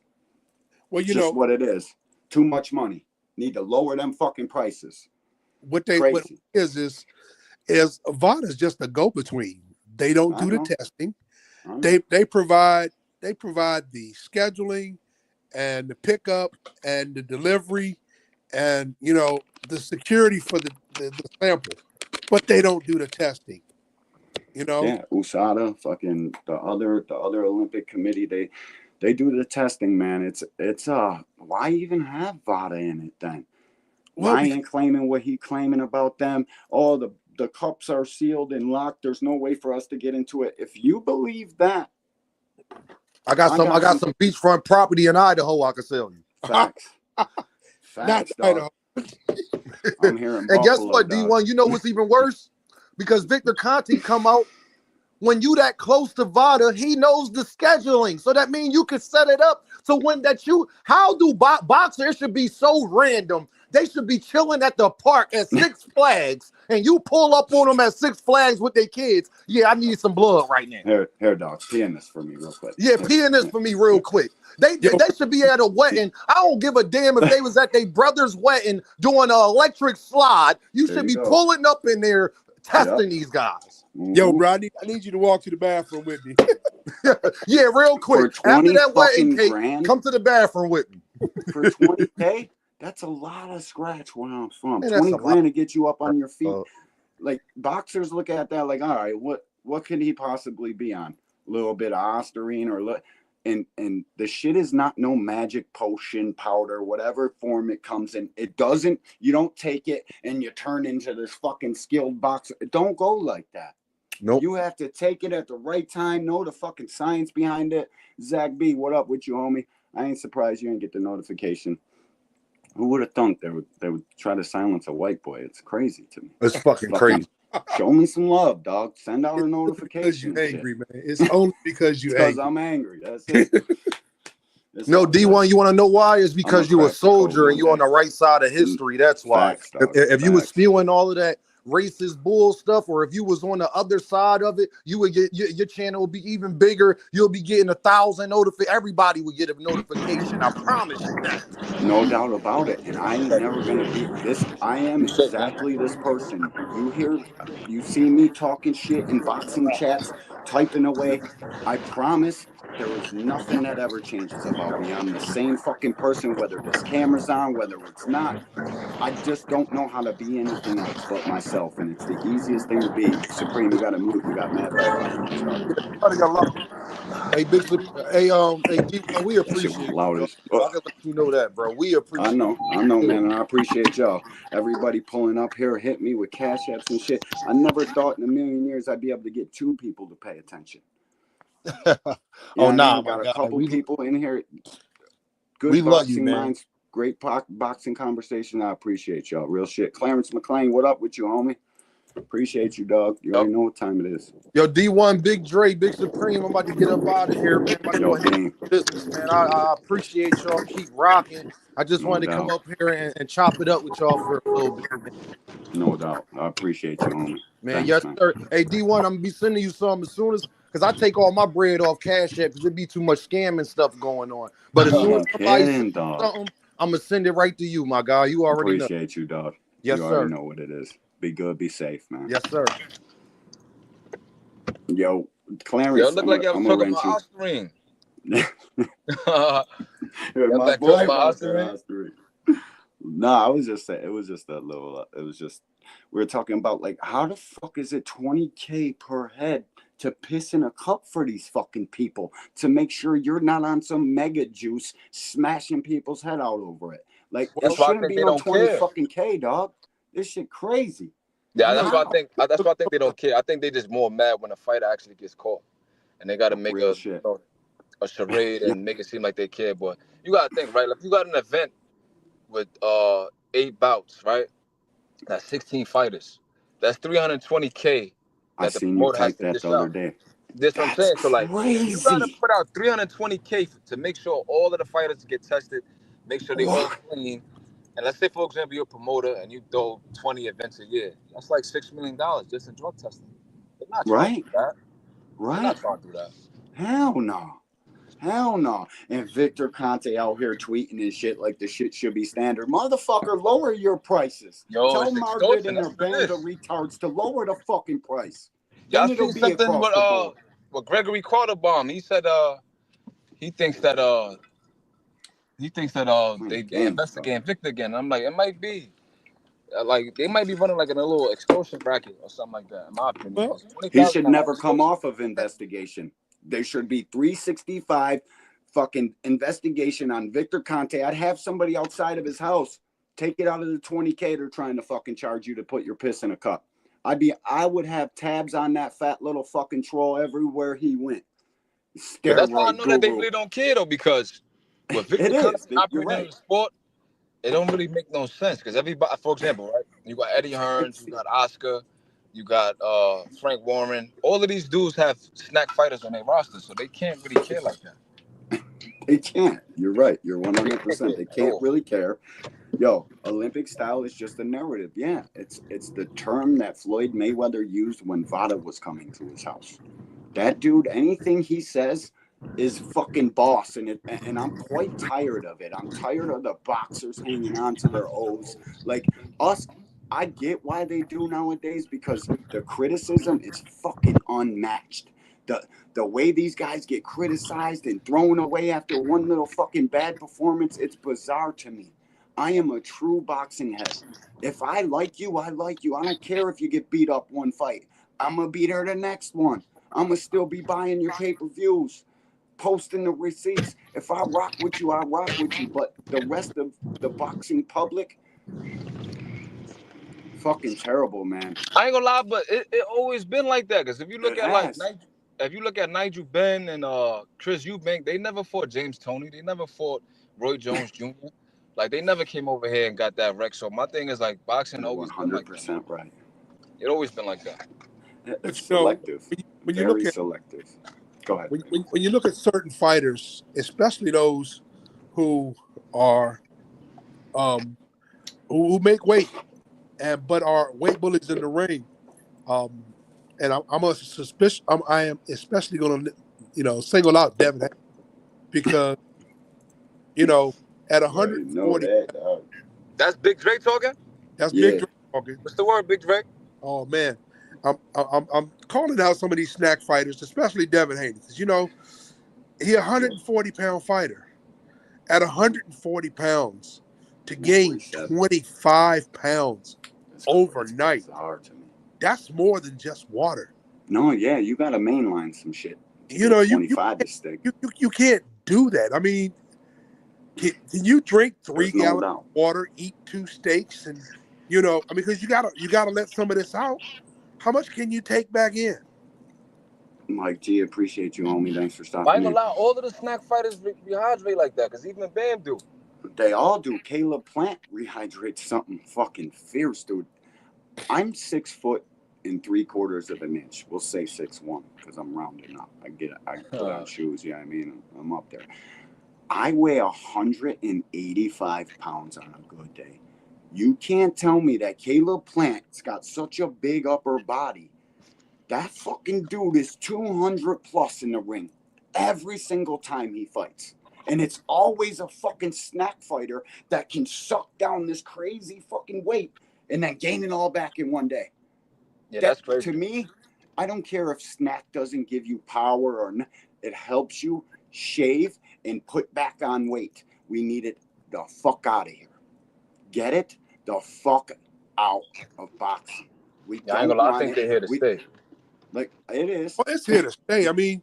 Well, just what it is. Too much money. Need to lower them fucking prices. What is VADA is just a go-between. They don't do the testing. They provide the scheduling and the pickup and the delivery and the security for the sample, but they don't do the testing. Yeah, USADA, fucking the other Olympic committee, they do the testing, man. It's why even have VADA in it then? Ryan claiming what he claiming about them. Oh, the cups are sealed and locked. There's no way for us to get into it. If you believe that, I got some beachfront property in Idaho I can sell you. Facts. Facts, dog. I'm hearing and guess what, dog. D1? You know what's even worse? Because Victor Conti come out, when you that close to VADA, he knows the scheduling. So that means you can set it up. So how do boxers, it should be so random. They should be chilling at the park at Six Flags, and you pull up on them at Six Flags with their kids. Yeah, I need some blood right now. Here, dog, pee in this for me real quick. Yeah, pee in this for me real quick. They should be at a wedding. I don't give a damn if they was at their brother's wedding doing an electric slide. You should be pulling up in there testing these guys. Yo, bro, I need you to walk to the bathroom with me. Yeah, real quick. After that wedding cake, come to the bathroom with me. For 20K? That's a lot of scratch where I'm from. 20 grand to get you up on your feet. Like, boxers look at that like, all right, what could he possibly be on? A little bit of Osterine and the shit is not no magic potion powder, whatever form it comes in. You don't take it and you turn into this fucking skilled boxer. It don't go like that. Nope. You have to take it at the right time, know the fucking science behind it. Zach B, what up with you, homie? I ain't surprised you didn't get the notification. Who would have thunk they would try to silence a white boy? It's crazy to me. It's fucking crazy. Show me some love, dog. Send out a notification. Because you're angry, man. It's only because you're angry. Because I'm angry. That's it. No, D1, you want to know why? It's because you're a soldier and you're on the right side of history. That's why. Facts, dog. If you was spewing all of that racist bull stuff, or if you was on the other side of it, you would get your channel will be even bigger. You'll be getting 1,000 notifications. Everybody would get a notification. I promise you that. No doubt about it. And I ain't never gonna be this. I am exactly this person. You see me talking shit in boxing chats, typing away. I promise there is nothing that ever changes about me. I'm the same fucking person, whether this camera's on, whether it's not. I just don't know how to be anything else but myself, and it's the easiest thing to be. Supreme, you got to mute. You got mad background. Hey, Big, D1, we appreciate you. I can let you know that, bro. We appreciate. I know, man, and I appreciate y'all. Everybody pulling up here, hit me with cash apps and shit. I never thought in a million years I'd be able to get 2 people to pay attention. Got a couple people in here. Good we love boxing you, man. minds. Great boxing conversation. I appreciate y'all. Real shit. Clarence McLean, what up with you, homie? Appreciate you, dog. You already know what time it is. Yo, D1, Big Dre, Big Supreme. I'm about to get up out of here, man. Business, man. I appreciate y'all. Keep rocking. I just wanted to come up here and chop it up with y'all for a little bit. No doubt. I appreciate you, homie. Man, thanks, yes, man. sir. Hey, D1, I'm gonna be sending you some as soon as, because I take all my bread off Cash App because there be too much scamming stuff going on. But as soon as somebody sends something, I'm gonna send it right to you, my guy. You already appreciate you, dog. Yes, you sir. already know what it is. Be good, be safe, man. Yes, sir. Yo, Clarence. Yo, look like y'all talking about Osterine. My boy, Osterine. Nah, I was just saying. It was just a little. It was just we were talking about like how the fuck is it $20K per head to piss in a cup for these fucking people to make sure you're not on some mega juice smashing people's head out over it. Like it That's why I shouldn't think be they no don't 20 care. fucking K, dog. This shit crazy. Yeah, that's why I How? think. That's why I think they don't care. I think they just more mad when a fighter actually gets caught, and they got to make Real shit. a charade Yeah. and make it seem like they care. But you gotta think, right? Like you got an event with 8 bouts, right? That's 16 fighters. That's 320K I that the seen you promoter has type to that dish the other out. day. That's what I'm That's saying. So like, you gotta crazy. put out 320K to make sure all of the fighters get tested, make sure they all What? clean. And let's say, for example, you're a promoter and you throw 20 events a year. That's like $6 million just in drug testing. They're not trying to Right? do that. They're not Right? trying to do that. Hell no. Hell no. And Victor Conte out here tweeting and shit like the shit should be standard. Motherfucker, lower your prices. Yo, Tell it's Margaret extortion. and That's her what it band of is. retards to lower the fucking price. Y'all Then it'll seen be something across the board. with Gregory Quarterbaum? He said he thinks that they Games, investigating Victor again. I'm like, it might be. Like they might be running like in a little extortion bracket or something like that, in my opinion. Well, Because He 20,000 should not never come extortion. off of investigation. There should be 365 fucking investigation on Victor Conte. I'd have somebody outside of his house take it out of the 20K they're trying to fucking charge you to put your piss in a cup. I would have tabs on that fat little fucking troll everywhere he went. But that's how I Steroid know that they guru. really don't care though, because with Victor It is. Conte You're operating in right. the sport, it don't really make no sense. Because everybody, for example, right? You got Eddie Hearns, you got Oscar, you got Frank Warren. All of these dudes have snack fighters on their roster, so they can't really care like that. They can't. You're right. You're They can't 100%. care They at can't all. really care. Yo, Olympic style is just a narrative. Yeah, it's the term that Floyd Mayweather used when Vada was coming to his house. That dude, anything he says is fucking boss, and I'm quite tired of it. I'm tired of the boxers hanging on to their oaths. Like us, I get why they do nowadays because the criticism is fucking unmatched. The way these guys get criticized and thrown away after one little fucking bad performance, it's bizarre to me. I am a true boxing head. If I like you, I like you. I don't care if you get beat up one fight. I'm gonna beat her the next one. I'm gonna still be buying your pay-per-views, posting the receipts. If I rock with you, I rock with you. But the rest of the boxing public, fucking terrible, man. I ain't gonna lie, but it always been like that. Because if you look It at like has. if you look at Nigel Benn and Chris Eubank, they never fought James Toney. They never fought Roy Jones Jr. Like they never came over here and got that wreck. So my thing is like boxing You're always been like that. 100% right. It always been like that. but It's you know, selective. when you look Very at selective. Go ahead. when you look at certain fighters, especially those who are who make weight and but are weight bullies in the ring, and I'm a suspicious. I am especially going to single out Devin Haney because at You already know 140, that, dog. That's Big Drake talking. that's Big Yeah. Drake talking. What's the word, Big Drake? Oh man, I'm calling out some of these snack fighters, especially Devin Haney, because he 140-pound fighter. At 140 pounds to gain 147. 25 pounds It's overnight, bizarre to me. that's more than just water. No, yeah, you got to mainline some shit to You get know, 25 to stick. you can't do that. I mean, can you drink 3 There's no gallons doubt. of water, eat 2 steaks, and because you gotta let some of this out. How much can you take back in? Mike G, appreciate you, homie. Thanks for I stopping ain't gonna in. lie, all of the snack fighters rehydrate like that, because even Bam do. They all do. Caleb Plant rehydrates something fucking fierce, dude. I'm 6'3/4 of an inch. We'll say 6'1" because I'm rounding up. I put on shoes. Yeah, I mean, I'm up there. I weigh 185 pounds on a good day. You can't tell me that Caleb Plant's got such a big upper body. That fucking dude is 200 plus in the ring every single time he fights. And it's always a fucking snack fighter that can suck down this crazy fucking weight and then gain it all back in one day. Yeah, that's crazy. To me, I don't care if snack doesn't give you power or not. It helps you shave and put back on weight. We need it the fuck out of here. Get it? The fuck out of boxing. We Yeah, I ain't don't gonna lie. I want think it. they're here to stay. Like, it is. Well, it's here to stay. I mean,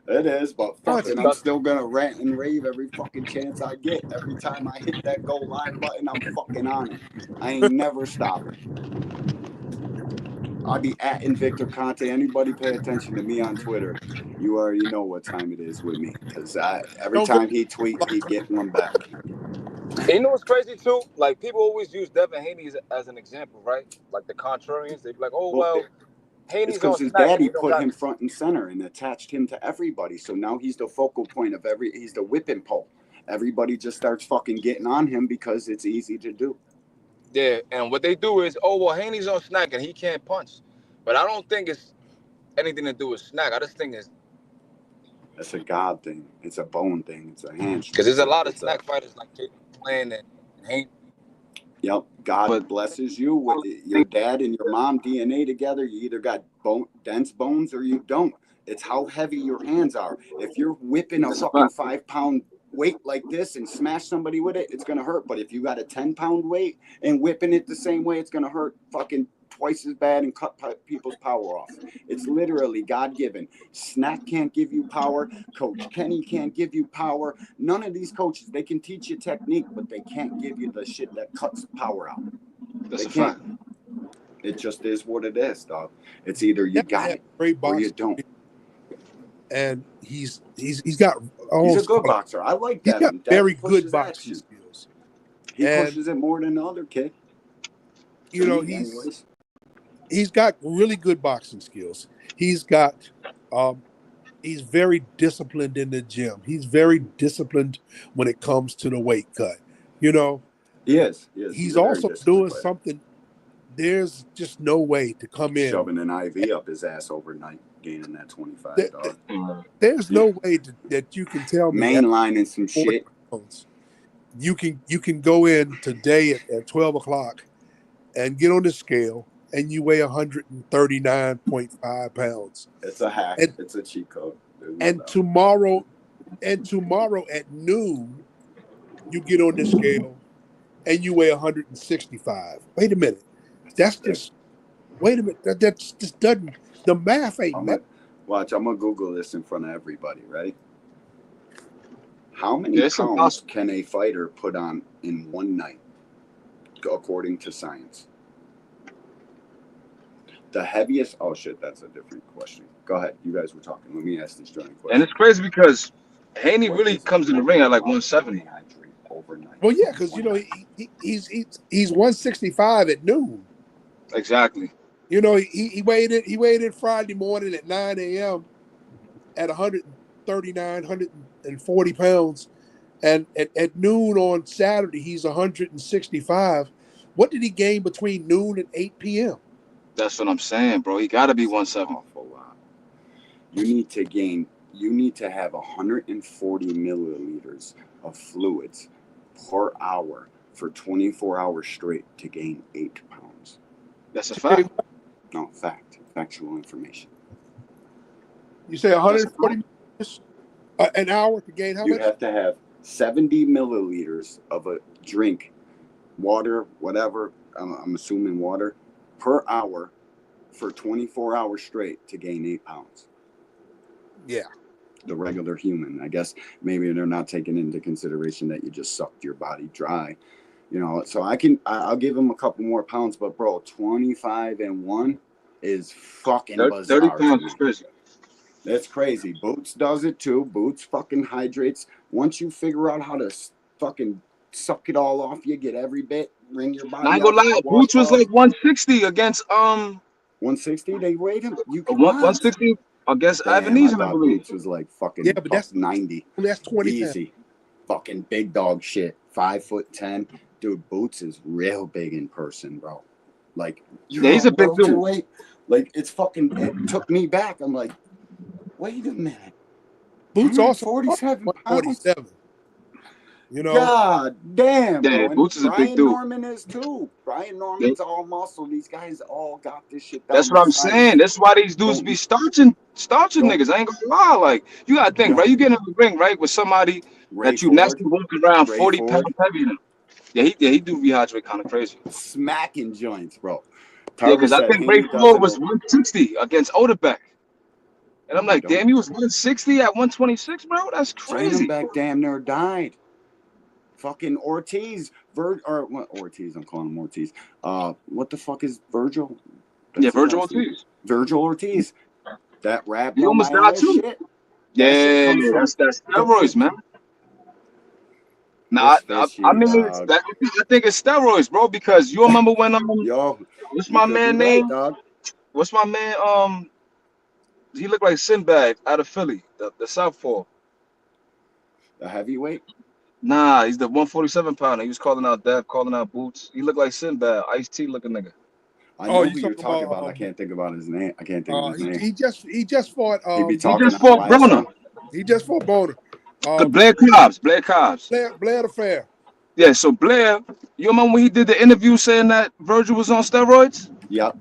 It is, but Gotcha. fucking, I'm still gonna rant and rave every fucking chance I get. Every time I hit that go live button, I'm fucking on it. I ain't never stopping. I be at Invictor Conte. Anybody pay attention to me on Twitter, you already know what time it is with me. Because every don't get time he tweet, he get one back. And you know what's crazy too? Like people always use Devin Haney as an example, right? Like the contrarians, they be like, "Oh well, It's Haney's because on his snack and daddy he don't put got." him front and center and attached him to everybody. So now he's the focal point of he's the whipping pole. Everybody just starts fucking getting on him because it's easy to do. Yeah, and what they do is, oh well, Haney's on snack and he can't punch. But I don't think it's anything to do with snack. I just think It's a God thing. It's a bone thing. It's a handshake. because there's a lot of snack fighters like playing and Haney. Yep. God blesses you with your dad and your mom DNA together. You either got dense bones or you don't. It's how heavy your hands are. If you're whipping a fucking 5-pound weight like this and smash somebody with it, it's gonna hurt. But if you got a 10-pound weight and whipping it the same way, it's gonna hurt fucking twice as bad and cut people's power off. It's literally God-given. Snack can't give you power. Coach Kenny can't give you power. None of these coaches, they can teach you technique, but they can't give you the shit that cuts power out. That's they a can't. fact. It just is what it is, dog. It's either you got it or you don't. And he's got he's a good boxer. I like that. He's got very good boxing skills. He pushes it more than the other kid. You know, he's got really good boxing skills. He's got he's very disciplined in the gym. He's very disciplined when it comes to the weight cut. You know, he is. He's also doing something. There's just no way to come in shoving an IV up his ass overnight, gaining that 25. There's no way that you can tell me mainlining some shit. You can go in today at 12 o'clock and get on the scale and you weigh 139.5 pounds. It's a hack. It's a cheat code. And tomorrow at noon, you get on the scale and you weigh 165. Wait a minute. Wait a minute. That just doesn't. The math ain't. Watch. I'm gonna Google this in front of everybody. Right? How many pounds can a fighter put on in one night, according to science? The heaviest. Oh shit, that's a different question. Go ahead. You guys were talking. Let me ask this joint question. And it's crazy because Haney really comes in the ring at like 170. Overnight. Well, yeah, because you know he's 165 at noon. Exactly. You know, he weighed in Friday morning at 9 a.m. at 139, 140 pounds. And at noon on Saturday, he's 165. What did he gain between noon and 8 p.m.? That's what I'm saying, bro. He got to be 170. You need to have 140 milliliters of fluids per hour for 24 hours straight to gain 8 pounds. That's a fact. No, fact. Factual information. You say 140 an hour to gain how much? You have to have 70 milliliters of a drink, water, whatever, I'm assuming water, per hour for 24 hours straight to gain 8 pounds. Yeah. The regular human. I guess maybe they're not taking into consideration that you just sucked your body dry. You know, so I'll give him a couple more pounds, but bro, 25 and 1 is fucking bizarre. 30 pounds is crazy. That's crazy. Boots does it too. Boots fucking hydrates. Once you figure out how to fucking suck it all off, you get every bit, ring your body. I ain't gonna lie, Boots was like 160 against 160. They weighed him. You can 160 against Avenese, I believe. Boots was like fucking but that's 90. That's 20 easy. pounds. Fucking big dog shit. 5'10". Dude, Boots is real big in person, bro. Like, yeah, he's a big dude. Like, it took me back. I'm like, wait a minute. Boots also 47 pounds. 47. You know, God damn, bro. Yeah, Boots is a big dude. Brian Norman is too. Brian Norman's all muscle. These guys all got this shit down. That's what I'm saying. That's why these dudes be starching niggas. I ain't gonna lie. Like, you gotta think, right? You get in the ring, right, with somebody that you naturally walk around 40 pounds heavier than. he do rehydrate kind of crazy. Smacking joints, bro. Yeah, Tarver because I said think Ray Haney Floyd doesn't was know. 160 against Odebeck. And I'm like, Don't damn, he was 160 at 126, bro? That's crazy. Janenbeck damn near died. Fucking Ortiz, or what Ortiz? I'm calling him Ortiz. What the fuck is Virgil? That's Yeah, his Virgil last name. Ortiz. Virgil Ortiz. That rap He on almost my died ass too. shit. That shit Yeah, comes from that's steroids, man. Nah, it's I fishy, mean, dog. I think it's steroids, bro. Because you remember when Yo, what's you my could be man right, name? dog. What's my man? He looked like Sinbad out of Philly, the Southpaw. The heavyweight. Nah, he's the 147 pounder. He was calling out Dev, calling out Boots. He looked like Sinbad, Ice T looking nigga. I Oh, know you who you're talking talking about? about. I can't think about his name. I can't think of his name. He just fought. He be He talking just on fought Broner. YSL. He just fought Boner. Blair Cobbs. Blair the Fair. Yeah, so Blair, you remember when he did the interview saying that Virgil was on steroids? Yep.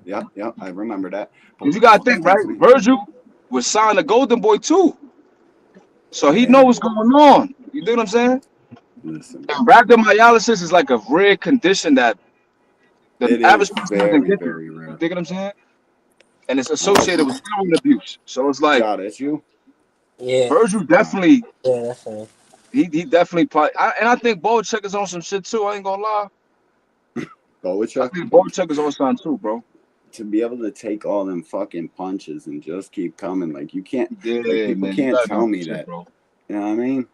I remember that. But Because you what the gotta fuck is think, right? these name? Virgil was signed to Golden Boy too. So he Yeah. knows what's going on. You dig what I'm saying? Listen, And rhabdomyolysis is like a rare condition that the it average is person doesn't very, get to. very You rare. dig what I'm saying? And it's associated with Honestly, steroid abuse. So it's like shot at you. Yeah, Virgil definitely, yeah, that's it. he definitely probably, and I think Belichick is on some shit too. I ain't gonna lie. I Belichick, think Belichick is on something too, bro. to be able to take all them fucking punches and just keep coming, like you can't, like Yeah, people man, you can't gotta be on tell some me shit, that. bro. You know what I mean?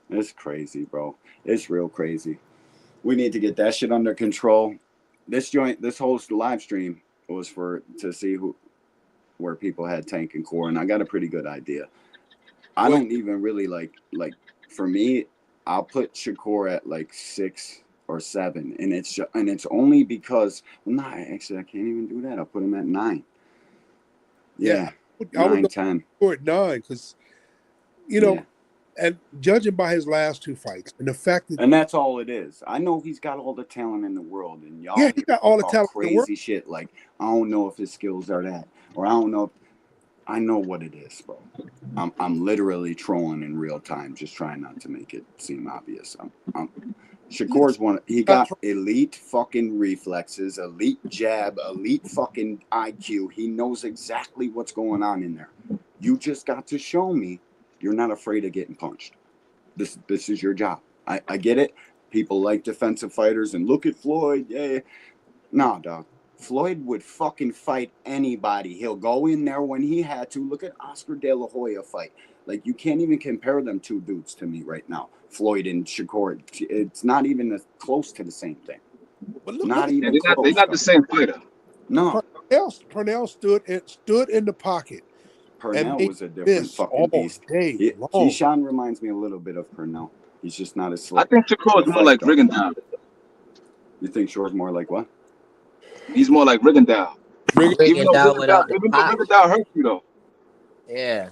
It's crazy, bro. It's real crazy. We need to get that shit under control. This whole live stream was to see where people had Tank and Core, and I got a pretty good idea. I don't even really like for me, I'll put Shakur at like 6 or 7, and it's only because actually I can't even do that. I'll put him at 9. Yeah, I would 9, go 10. for it 9 because and judging by his last 2 fights and the fact that And that's all it is. I know he's got all the talent in the world, and y'all he got all the talk talent in the world. crazy shit like I don't know if his skills are that, or I don't know. I know what it is, bro. I'm literally trolling in real time, just trying not to make it seem obvious. Shakur's he got elite fucking reflexes, elite jab, elite fucking IQ. He knows exactly what's going on in there. You just got to show me you're not afraid of getting punched. This is your job. I get it. People like defensive fighters, and look at Floyd. Yeah. Nah, dog. Floyd would fucking fight anybody. He'll go in there when he had to. Look at Oscar De La Hoya fight. Like, you can't even compare them two dudes to me right now. Floyd and Shakur. It's not even close to the same thing. But not even close. They're not the same fighter. No. Purnell stood in the pocket. Purnell was a different fucking beast. Keyshawn reminds me a little bit of Purnell. He's just not as slick. I think Shakur is more like Rigondeaux. You think Shakur's more like what? He's more like Rigondeaux. Even though Rigondeaux hurt you though. Yeah.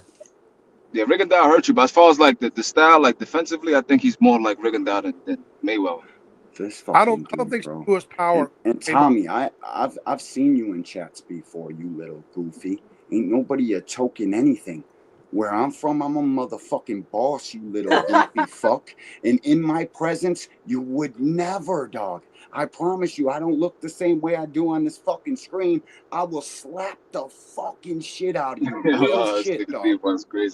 Yeah, Rigondeaux hurt you, but as far as like the style, like defensively, I think he's more like Rigondeaux than Mayweather. I don't think Shakur's power. And Tommy, I've seen you in chats before, you little goofy. Ain't nobody a choking anything. Where I'm from, I'm a motherfucking boss, you little goofy fuck. And in my presence, you would never, dog. I promise you, I don't look the same way I do on this fucking screen. I will slap the fucking shit out of you. Real shit, dog.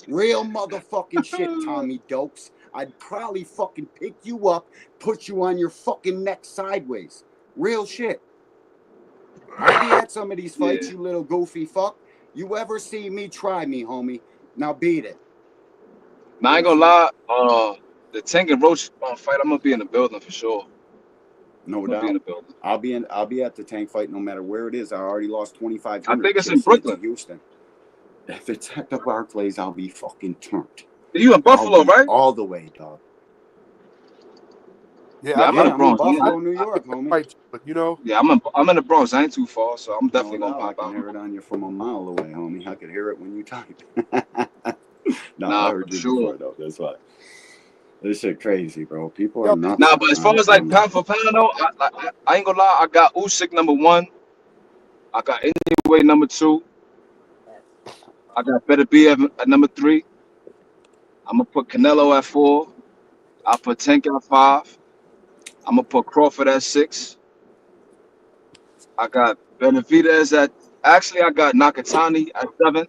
Real motherfucking shit, Tommy Dokes. I'd probably fucking pick you up, put you on your fucking neck sideways. Real shit. I'll be at some of these fights, you little goofy fuck. You ever see me, try me, homie. Now beat it. Now, I ain't gonna lie, the Tank and Roach fight, I'm gonna be in the building for sure. No doubt. Be in the building. I'll be at the Tank fight no matter where it is. I already lost 2,500. I think it's in Brooklyn. Houston. If it's at the Barclays, I'll be fucking turned. You in Buffalo, right? All the way, dog. Yeah, I'm in the Bronx. Buffalo, New York, homie. But you know. Yeah, I'm in the Bronx. I ain't too far, so I'm definitely gonna pop out. I can hear it on you from a mile away, homie. I could hear it when you type. Nah, I heard you before, though. That's why. This shit crazy, bro. People are nuts. Nah, but as far as like pound for pound, though, I ain't gonna lie. I got Usyk number 1. I got Anyway number 2. I got Better Be at number 3. I'm gonna put Canelo at 4. I'll put Tank at 5. I'm gonna put Crawford at 6. I got Benavidez at. Actually, I got Nakatani at 7.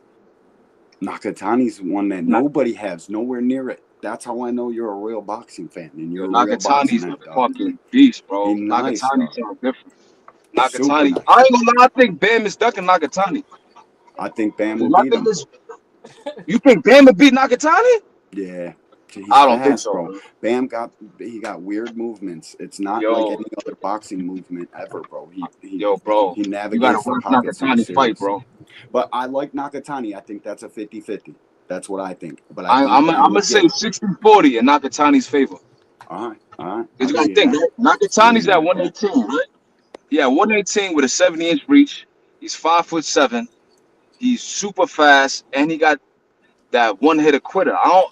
Nakatani's one that Na- nobody has nowhere near it. That's how I know you're a real boxing fan and Yo, you're a real boxing Nakatani's a head, dog. fucking beast, He bro. nice, Nakatani dog. sounds different. Super Nakatani. I nice. ain't gonna lie. I think Bam is ducking Nakatani. I think Bam will I beat think him. this. You think Bam would beat Nakatani? Yeah. He's I don't think fast, so, bro. bro. Bam got weird movements. It's not like Yo, any other boxing movement ever, bro. bro. He You gotta navigates the watch pocket so Nakatani fight, serious. bro. But I like Nakatani. I think that's a 50-50. That's what I think. But I I, think I'm, I'm Bam gonna would say get it. 60-40 in Nakatani's favor. All right. Cause I'll you give gotta you think, that. right? Give you Nakatani's at that. 118, right? Yeah, 118 with a 70-inch reach. He's 5'7". He's super fast, and he got that one-hitter quitter. I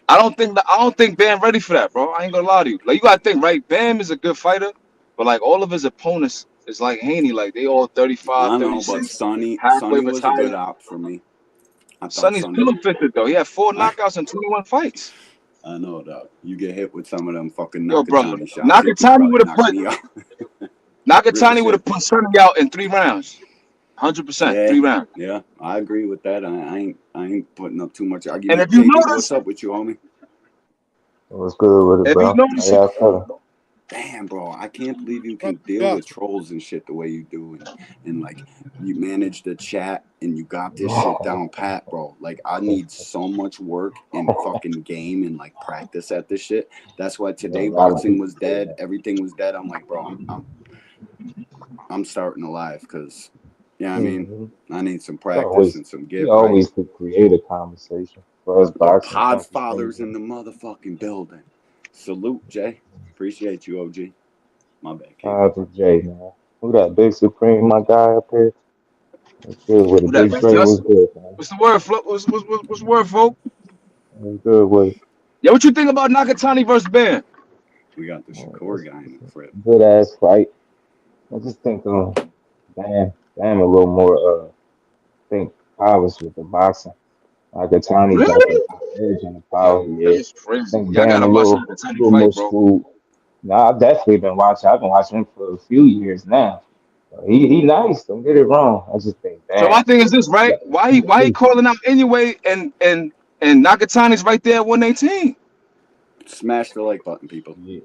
don't think Bam ready for that, bro. I ain't gonna lie to you. Like you gotta think, right? Bam is a good fighter, but like all of his opponents is like Haney, like they all 35, I know, but 36, Sonny halfway was a good retired. op for me. I thought Sonny's Sonny. pillow fisted though. He had 4 I, knockouts in 21 fights. I know, dog. You get hit with some of them fucking Yo, bro, Nakatani shots, it could Nakatani probably would have knock put me out. Real Nakatani would shit. have put Sonny out in 3 rounds. 100%, Yeah, 3 rounds. yeah, I agree with that. I ain't putting up too much And argument. if you JB, what's notice, up with you, homie? What's good with it, if you bro? How notice, y'all feeling? Damn, bro, I can't believe you Brother, can deal yeah. with trolls and shit the way you do, and like you manage the chat and you got this shit down pat, bro. Like I need so much work and fucking game and like practice at this shit. That's why Yeah, a today lot of boxing people was say dead. that. Everything was dead. I'm like, bro, I'm starting a live because, yeah, I mean, Mm-hmm. I need some It's practice always and some we give, right? always could create a conversation for us The boxing junkies. Podfathers Anyway. in the motherfucking building. Salute, Jay. Appreciate you, OG. My bad, Shout KB. out to Jay, man. Who that Big Supreme, my guy up here? What's good with who it? that Big best Dre was just? good, man. What's the word, Flo? What's the word, folk? Was good with it. Yeah, what you think about Nakatani versus Bam? We got the Shakur That's guy in the crib. a good ass fight. I just think Bam a little more think polished with the boxing. Like Atani got Really? the edge and the power. Yo, Yeah, that's I crazy. think Y'all Bam gotta watch Nakatani little more fight, bro. screwed. Now I've definitely been watching. I've been watching him for a few years now. He nice. Don't get it wrong. I just think So my Bam. thing is this, He right? got Why he calling out anyway? And Nakatani's right there at 118. Smash the like button, people. yeah,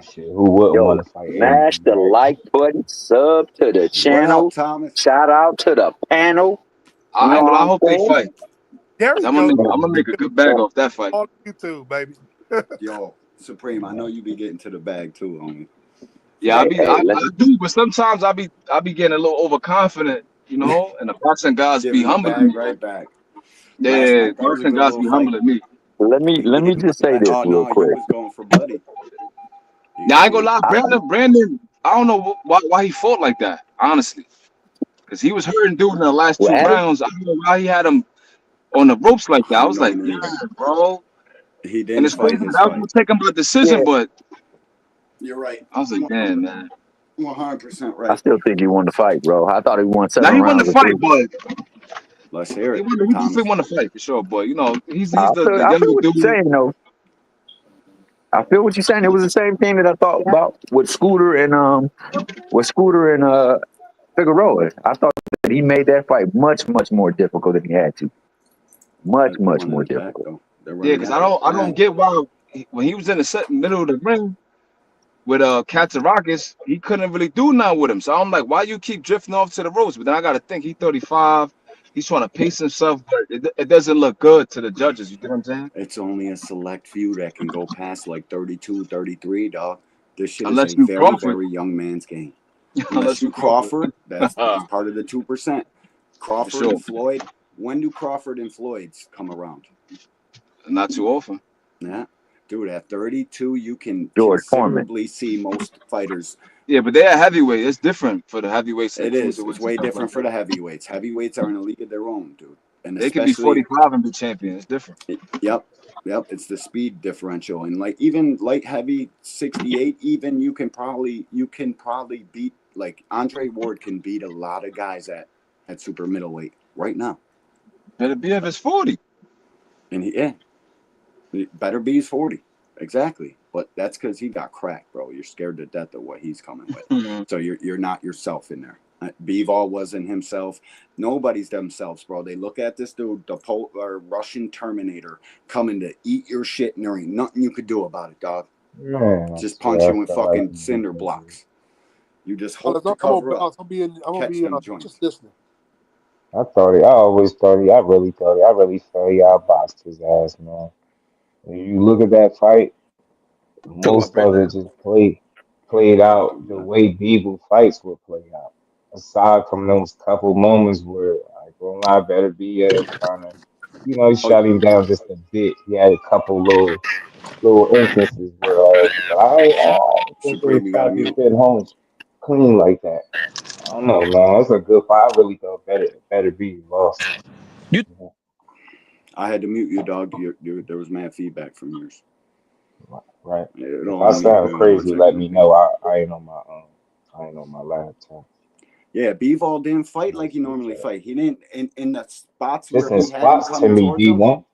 shit. Who wouldn't Yo, want to fight anyway, smash the right? like button, sub to the What up, channel, Thomas? shout out to the panel. You I know ain't what gonna lie, I I'm hope they saying? fight. There 'Cause he I'm gonna goes. make Yeah, I'm gonna make a Get good bag off that fight. on YouTube, baby. Yo, Supreme, I know you be getting to the bag too, homie. For Yeah, Hey, sure. hey, let I do, but sometimes I be getting a little overconfident, and the boxing guys be Giving the humbling bag me, man. right back. Last Yeah, night, that was a boxing good guys little be fight. humbling me. let me just say this Oh, real no, you quick. was going for Buddy. Now I ain't gonna You, lie, I, Brandon, I don't know why he fought like that, honestly, because he was hurting dude in the last what 2 happened? rounds. I don't know why he had him on the ropes like that. I I don't was know like, yeah, neither. bro. He And didn't it's crazy fight 'cause his I was fight. gonna take him by decision, Yeah, but You're right. I was like, damn, man. 100% I right. still think he won the fight, bro. I thought he won Now 7 he won the rounds or fight, 3. but Let's hear it, he definitely Thomas. won the fight for sure. But he's I the I feel younger what you're dude. saying though. I feel what you're saying. It was the same thing that I thought about with Scooter and Figueroa. I thought that he made that fight much more difficult than he had to. They're Much running more it back, difficult. though. They're Yeah, running because that I back. don't get why when he was in the middle of the ring with Katsarakis, he couldn't really do nothing with him. So I'm like, why you keep drifting off to the ropes? But then I got to think he's 35. He's trying to pace himself, but it doesn't look good to the judges. You know what I'm saying? It's only a select few that can go past like 32, 33, dog. This shit is a Unless you very, Crawford, very young man's game. Unless unless you you Crawford, Crawford, that's part of the 2%. for Crawford sure. and Floyd. When do Crawford and Floyd's come around? Not too often. Yeah. Dude, at 32, you can George Foreman. considerably see most fighters. Yeah, but they're heavyweight. It's different for the heavyweights and It the is. It's cruiserweights and way stuff like different for that. the heavyweights. Heavyweights are in a league of their own, dude. And They could be especially 45 and be champion. It's different. Yep. Yep. It's the speed differential. And like even light heavy 68, even you can probably beat like Andre Ward can beat a lot of guys at super middleweight right now. Better be if it's 40. And he better be his 40. Exactly. But that's because he got cracked, bro. You're scared to death of what he's coming with. So you're not yourself in there. Bivol wasn't himself. Nobody's themselves, bro. They look at this dude, the Russian Terminator, coming to eat your shit, and there ain't nothing you could do about it, dog. Man, I Just swear, punch I you with felt like fucking he beat cinder that dude. blocks. You just Fellas, hope to I'm gonna cover up, bounce. I'm gonna catch be them joints. just listening. I really thought he outboxed his ass, man. When you look at that fight, most of it just played out the way Beagle fights would play out. Aside from those couple moments where I gonna lie, better be kind of, he Oh, shot him down just a bit. He had a couple little instances where, but I don't think they Supreme, you got to shot this mute. shit home clean like that. I don't know, man. It's a good fight. I really thought better be lost. I had to mute you, dog. There was mad feedback from yours. Right. If It'll I unmute sound you in 1 crazy, let second. me know. I ain't on my I ain't on my laptop. Yeah, Bivol didn't fight like Let's he see, normally fight. He didn't in the spots where just in he had him spots to coming me, towards him. D1.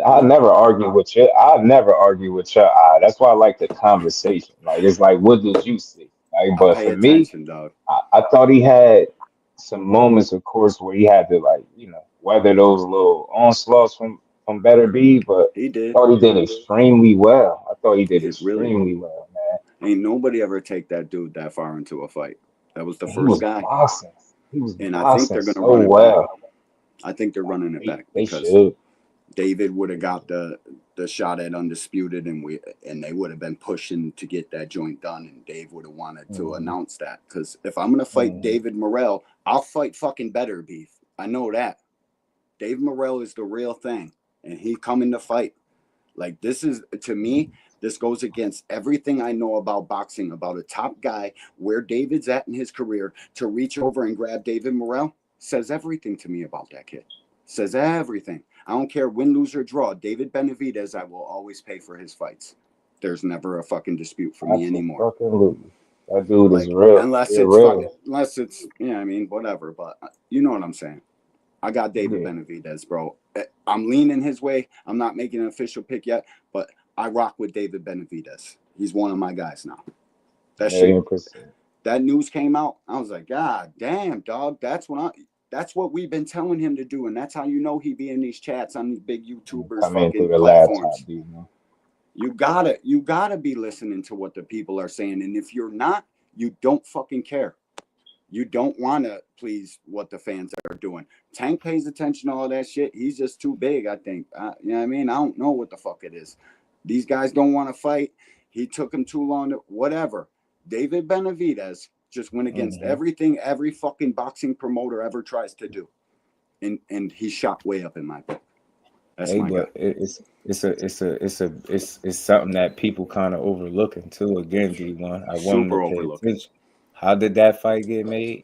I never argue with you. I never argue with your eye. That's why I like the conversation. Like it's like, what did you see? Like, I but pay for me, attention, dog. I thought he had some moments, of course, where he had to like, weather those little onslaughts from Better B, but He I did. thought he did extremely well. I thought he did Really. extremely well, man. Ain't nobody ever take that dude that far into a fight. That was the And he first was guy. boxing. He was And I think boxing they're gonna so run it back. well. I think they're running it back They because should. David would have got the shot at Undisputed, and they would have been pushing to get that joint done, and Dave would have wanted to Mm-hmm. announce that. Because if I'm gonna fight David Morrell, I'll fight fucking Better Beef. I know that. Dave Morrell is the real thing, and he coming to fight. Like this is to me, this goes against everything I know about boxing, about a top guy, where David's at in his career. To reach over and grab David Morrell says everything to me about that kid. Says everything. I don't care win, lose, or draw. David Benavidez, I will always pay for his fights. There's never a fucking dispute for me anymore. Absolutely. That dude is Like real. unless He's it's fucking, real. I mean, whatever. But you know what I'm saying. I got David Yeah. Benavidez, bro. I'm leaning his way. I'm not making an official pick yet, but I rock with David Benavidez. He's one of my guys now. That shit, 1,000,000%. that news came out. I was like, God damn, dog. That's what we've been telling him to do, and that's how you know he be in these chats on these big YouTubers Come in through fucking the laptop, platforms. dude, man. You gotta be listening to what the people are saying, and if you're not, you don't fucking care. You don't want to please what the fans are doing. Tank pays attention to all that shit. He's just too big, I think. You know what I mean? I don't know what the fuck it is. These guys don't want to fight. He took him too long to whatever. David Benavidez just went against everything every fucking boxing promoter ever tries to do. And he shot way up in my book. That's Hey, my guy. but it's something that people kind of overlooking too. Again, D1, I want them to Super pay overlooking. attention. How did that fight get made?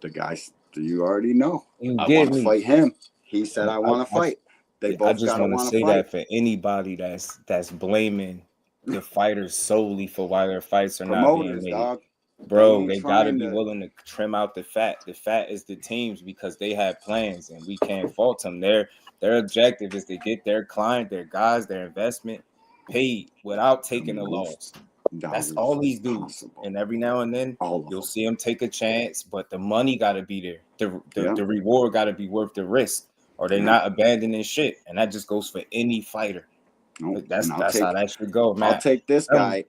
The guys, you already know. You I get want to me. fight him. He said, I want to I, fight. They I both just got to want to want to say fight. that for anybody that's blaming the fighters solely for why their fights are not being Promoters, made. dog. They Bro, ain't they gotta trying be to. willing to trim out the fat. The fat is the teams because they have plans and we can't fault them. Their objective is to get their client, their guys, their investment paid without taking a loss. That's all these dudes. And every now and then you'll see them take a chance, but the money gotta be there. The reward gotta be worth the risk, or they're not abandoning shit. And that just goes for any fighter. Nope. That's And how that should go, I'll man. take this guy.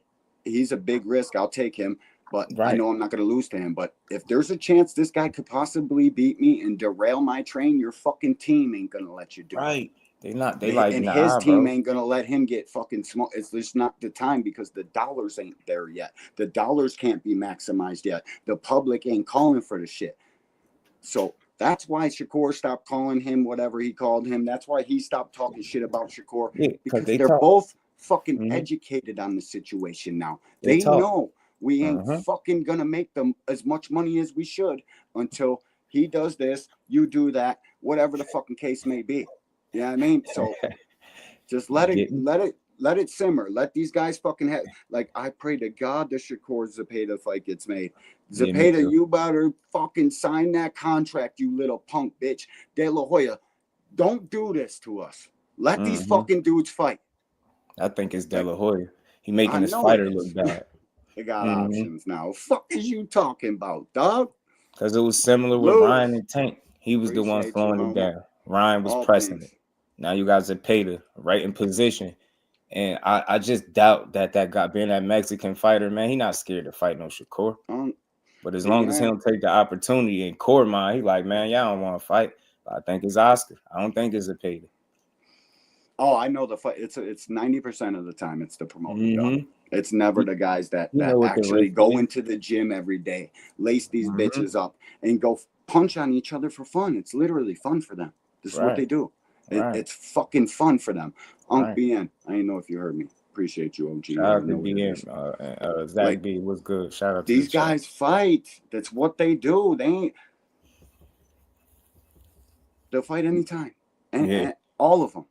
He's a big risk. I'll take him, but I Right. know I'm not going to lose to him. But if there's a chance this guy could possibly beat me and derail my train, your fucking team ain't going to let you do Right. They like, and nah, his team bro. ain't gonna let him get fucking small. It's just not the time because the dollars ain't there yet. The dollars can't be maximized yet. The public ain't calling for the shit. So that's why Shakur stopped calling him whatever he called him. That's why he stopped talking shit about Shakur, Yeah, because because they they're talk. both fucking educated on the situation now. They They talk. know we ain't fucking gonna make them as much money as we should until he does this, you do that, whatever the fucking case may be. You know what I mean? So just let it simmer. Let these guys fucking have. Like, I pray to God the Shakur Zepeda fight gets made. Yeah, me Zepeda, too. you better fucking sign that contract, you little punk bitch. De La Hoya, don't do this to us. Let these fucking dudes fight. I think it's De La Hoya. He making I his know fighter it look is. bad. They got options now. Fuck is you talking about, dog? Because it was similar with Lewis. Ryan and Tank. He was the one Appreciate you, slowing it homie. down. Ryan was All pressing things. it. Now you guys are paid right in position. And I just doubt that guy being that Mexican fighter, man, he not scared to fight no Shakur. But as long as he don't take the opportunity in core mind, he like, man, y'all don't want to fight. But I think it's Oscar. I don't think it's a Payton. Oh, I know the fight. It's 90% of the time it's the promoter, dog. It's never the guys that actually go into the gym every day, lace these bitches up, and go punch on each other for fun. It's literally fun for them. This is what they do. It's fucking fun for them. BN, I didn't know if you heard me. Appreciate you, OG. Shout out to BN. Zach B, what's good? Shout out to these guys fight. That's what they do. They'll fight anytime. And all of them.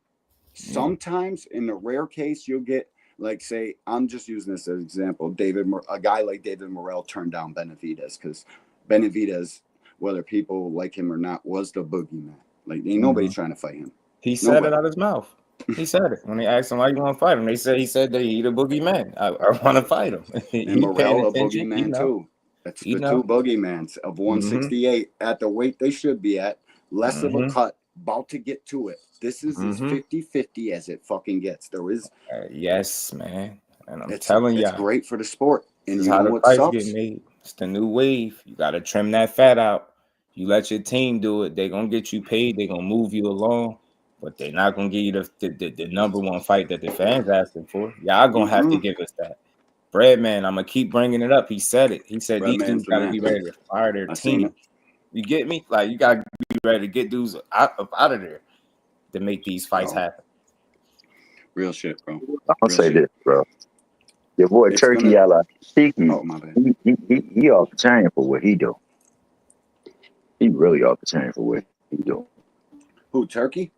Sometimes, in the rare case, you'll get, like, say, I'm just using this as an example. A guy like David Morrell turned down Benavidez because Benavidez, whether people like him or not, was the boogeyman. Like, ain't nobody trying to fight him. He said it out his mouth. He said it when they asked him why you want to fight him. He said that he the boogeyman. I want to fight him. And Morrell a boogeyman too. That's the two boogeymans of 168 at the weight they should be at. Less of a cut. About to get to it. This is as 50-50 as it fucking gets. There is yes, man. And I'm telling you, it's great for the sport. And this is you how know the what fights sucks? get made. It's the new wave. You gotta trim that fat out. You let your team do it. They're gonna get you paid. They're gonna move you along, but they're not gonna give you the number one fight that the fans asking for. Y'all gonna have to give us that. Breadman, I'm gonna keep bringing it up. He said it. He said these dudes gotta be ready to fire their team. You get me? Like, you gotta be ready to get dudes out of there to make these fights happen. Real shit, bro. I'll say this, bro. Your boy Turkey Yala, he off the chain for what he do. He really off the chain for what he do. Who, Turkey?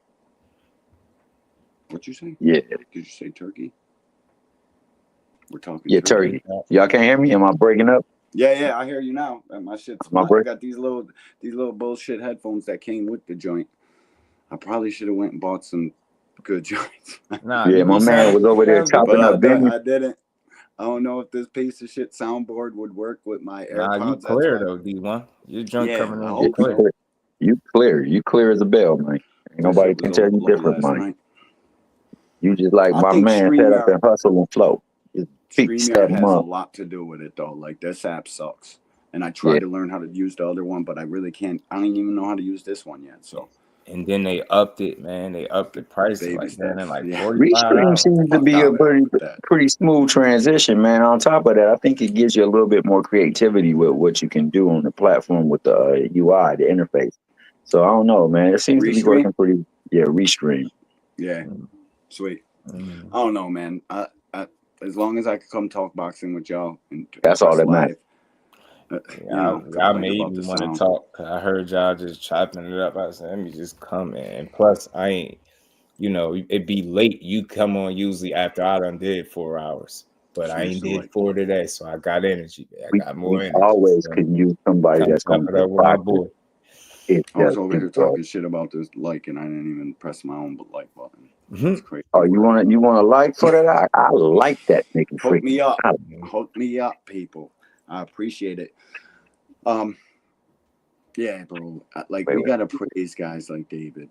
What you say? Yeah. Did you say Turkey? We're talking. Yeah, Turkey. Y'all can't hear me? Am I breaking up? Yeah, I hear you now. My shit's. I got these little bullshit headphones that came with the joint. I probably should have went and bought some good joints. Yeah, my man was over there chopping up Benny. I didn't. I don't know if this piece of shit soundboard would work with my AirPods. Nah, you clear though, D1. Your junk coming in. You clear. You clear as a bell, man. Ain't nobody can tell you different, man. You just like my man set up and hustle and flow. StreamYard has a lot to do with it, though. Like, this app sucks. And I tried to learn how to use the other one, but I really can't. I don't even know how to use this one yet. So. And then they upped it, man. They upped the price like $45. Restream seems to be a pretty smooth transition, man. On top of that, I think it gives you a little bit more creativity with what you can do on the platform with the UI, the interface. So I don't know, man. It seems to be working pretty. Yeah, Restream. Yeah, sweet. I don't know, man. As long as I could come talk boxing with y'all, and that's all that matters. Y'all made me want to talk. I heard y'all just chopping it up. I said, let me just come in. And plus, I ain't, it'd be late. You come on usually after I done did 4 hours. But I ain't did 4 today, so I got energy. I got more energy. Always could use somebody that's going to my boy. I was over here talking shit about this like, and I didn't even press my own like button. It's crazy. Oh, you want to like for that? I like that, Nicky. Hook me up. Hook me up, people. I appreciate it. Yeah, bro. Like, we gotta praise guys like David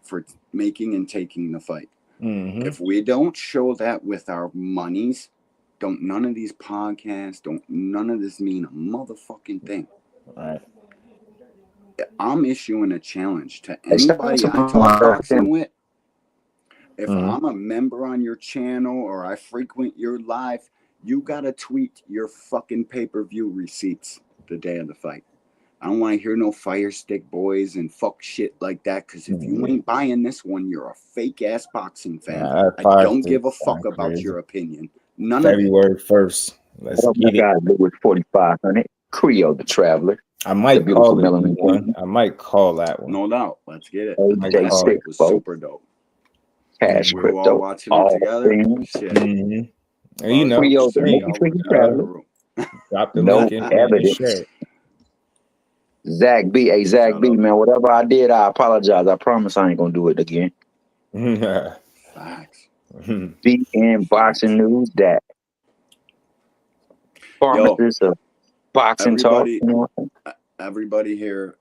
for making and taking the fight. If we don't show that with our monies, none of these podcasts, none of this mean a motherfucking thing. All right. I'm issuing a challenge to anybody I talk boxing with. If I'm a member on your channel or I frequent your live, you gotta tweet your fucking pay-per-view receipts the day of the fight. I don't want to hear no fire stick boys and fuck shit like that, because if you ain't buying this one, you're a fake ass boxing fan. I don't give a fuck about your opinion. None February 1st. Let's get it. With 4,500. Creo the Traveler. I might call it one. I might call that one. No doubt. Let's get it. That fight was super dope. Cash we Crypto. were all watching it together. Shit. And Creo the Traveler. Drop the link in evidence. And share. Zach B. Hey, Zach B, man, whatever I did, I apologize. I promise I ain't going to do it again. Facts. BN Boxing News, that pharmacist of boxing talk. everybody, You know? everybody here,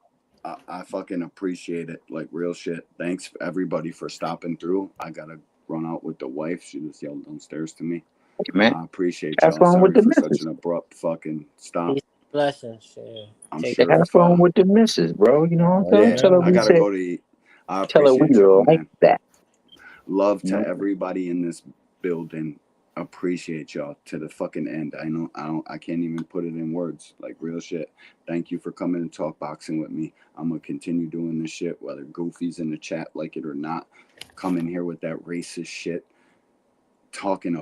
I fucking appreciate it. Like real shit. Thanks everybody for stopping through. I gotta run out with the wife. She just yelled downstairs to me. Hey, man, I appreciate have y'all. fun with Sorry the for such missus. an abrupt fucking stop. Blessings. Yeah. I'm Take sure Have if fun with the missus, bro. You know what I'm saying? yeah, Tell her I we gotta said, go to eat. I tell her we appreciate y'all, like man. that. Love You to know? everybody in this building. Appreciate y'all to the fucking end. I can't even put it in words. Like real shit. Thank you for coming and talk boxing with me. I'm gonna continue doing this shit, whether Goofy's in the chat like it or not. Come in here with that racist shit, talking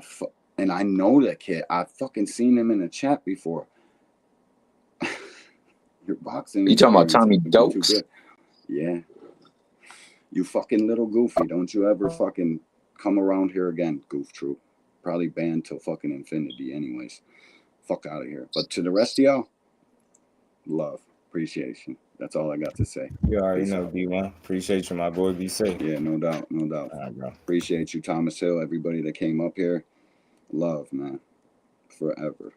and I know that kid. I've fucking seen him in the chat before. Your boxing You talking about experience Tommy has to be too Dokes? good. Yeah. You fucking little goofy. Don't you ever fucking come around here again, Goof Troop. Probably banned till fucking infinity anyways. Fuck out of here. But to the rest of y'all, love, appreciation. That's all I got to say. You already Peace know, out. D1. Appreciate you, my boy. Be safe. Yeah, no doubt, no doubt. All right, bro. Appreciate you, Thomas Hill, everybody that came up here. Love, man. Forever.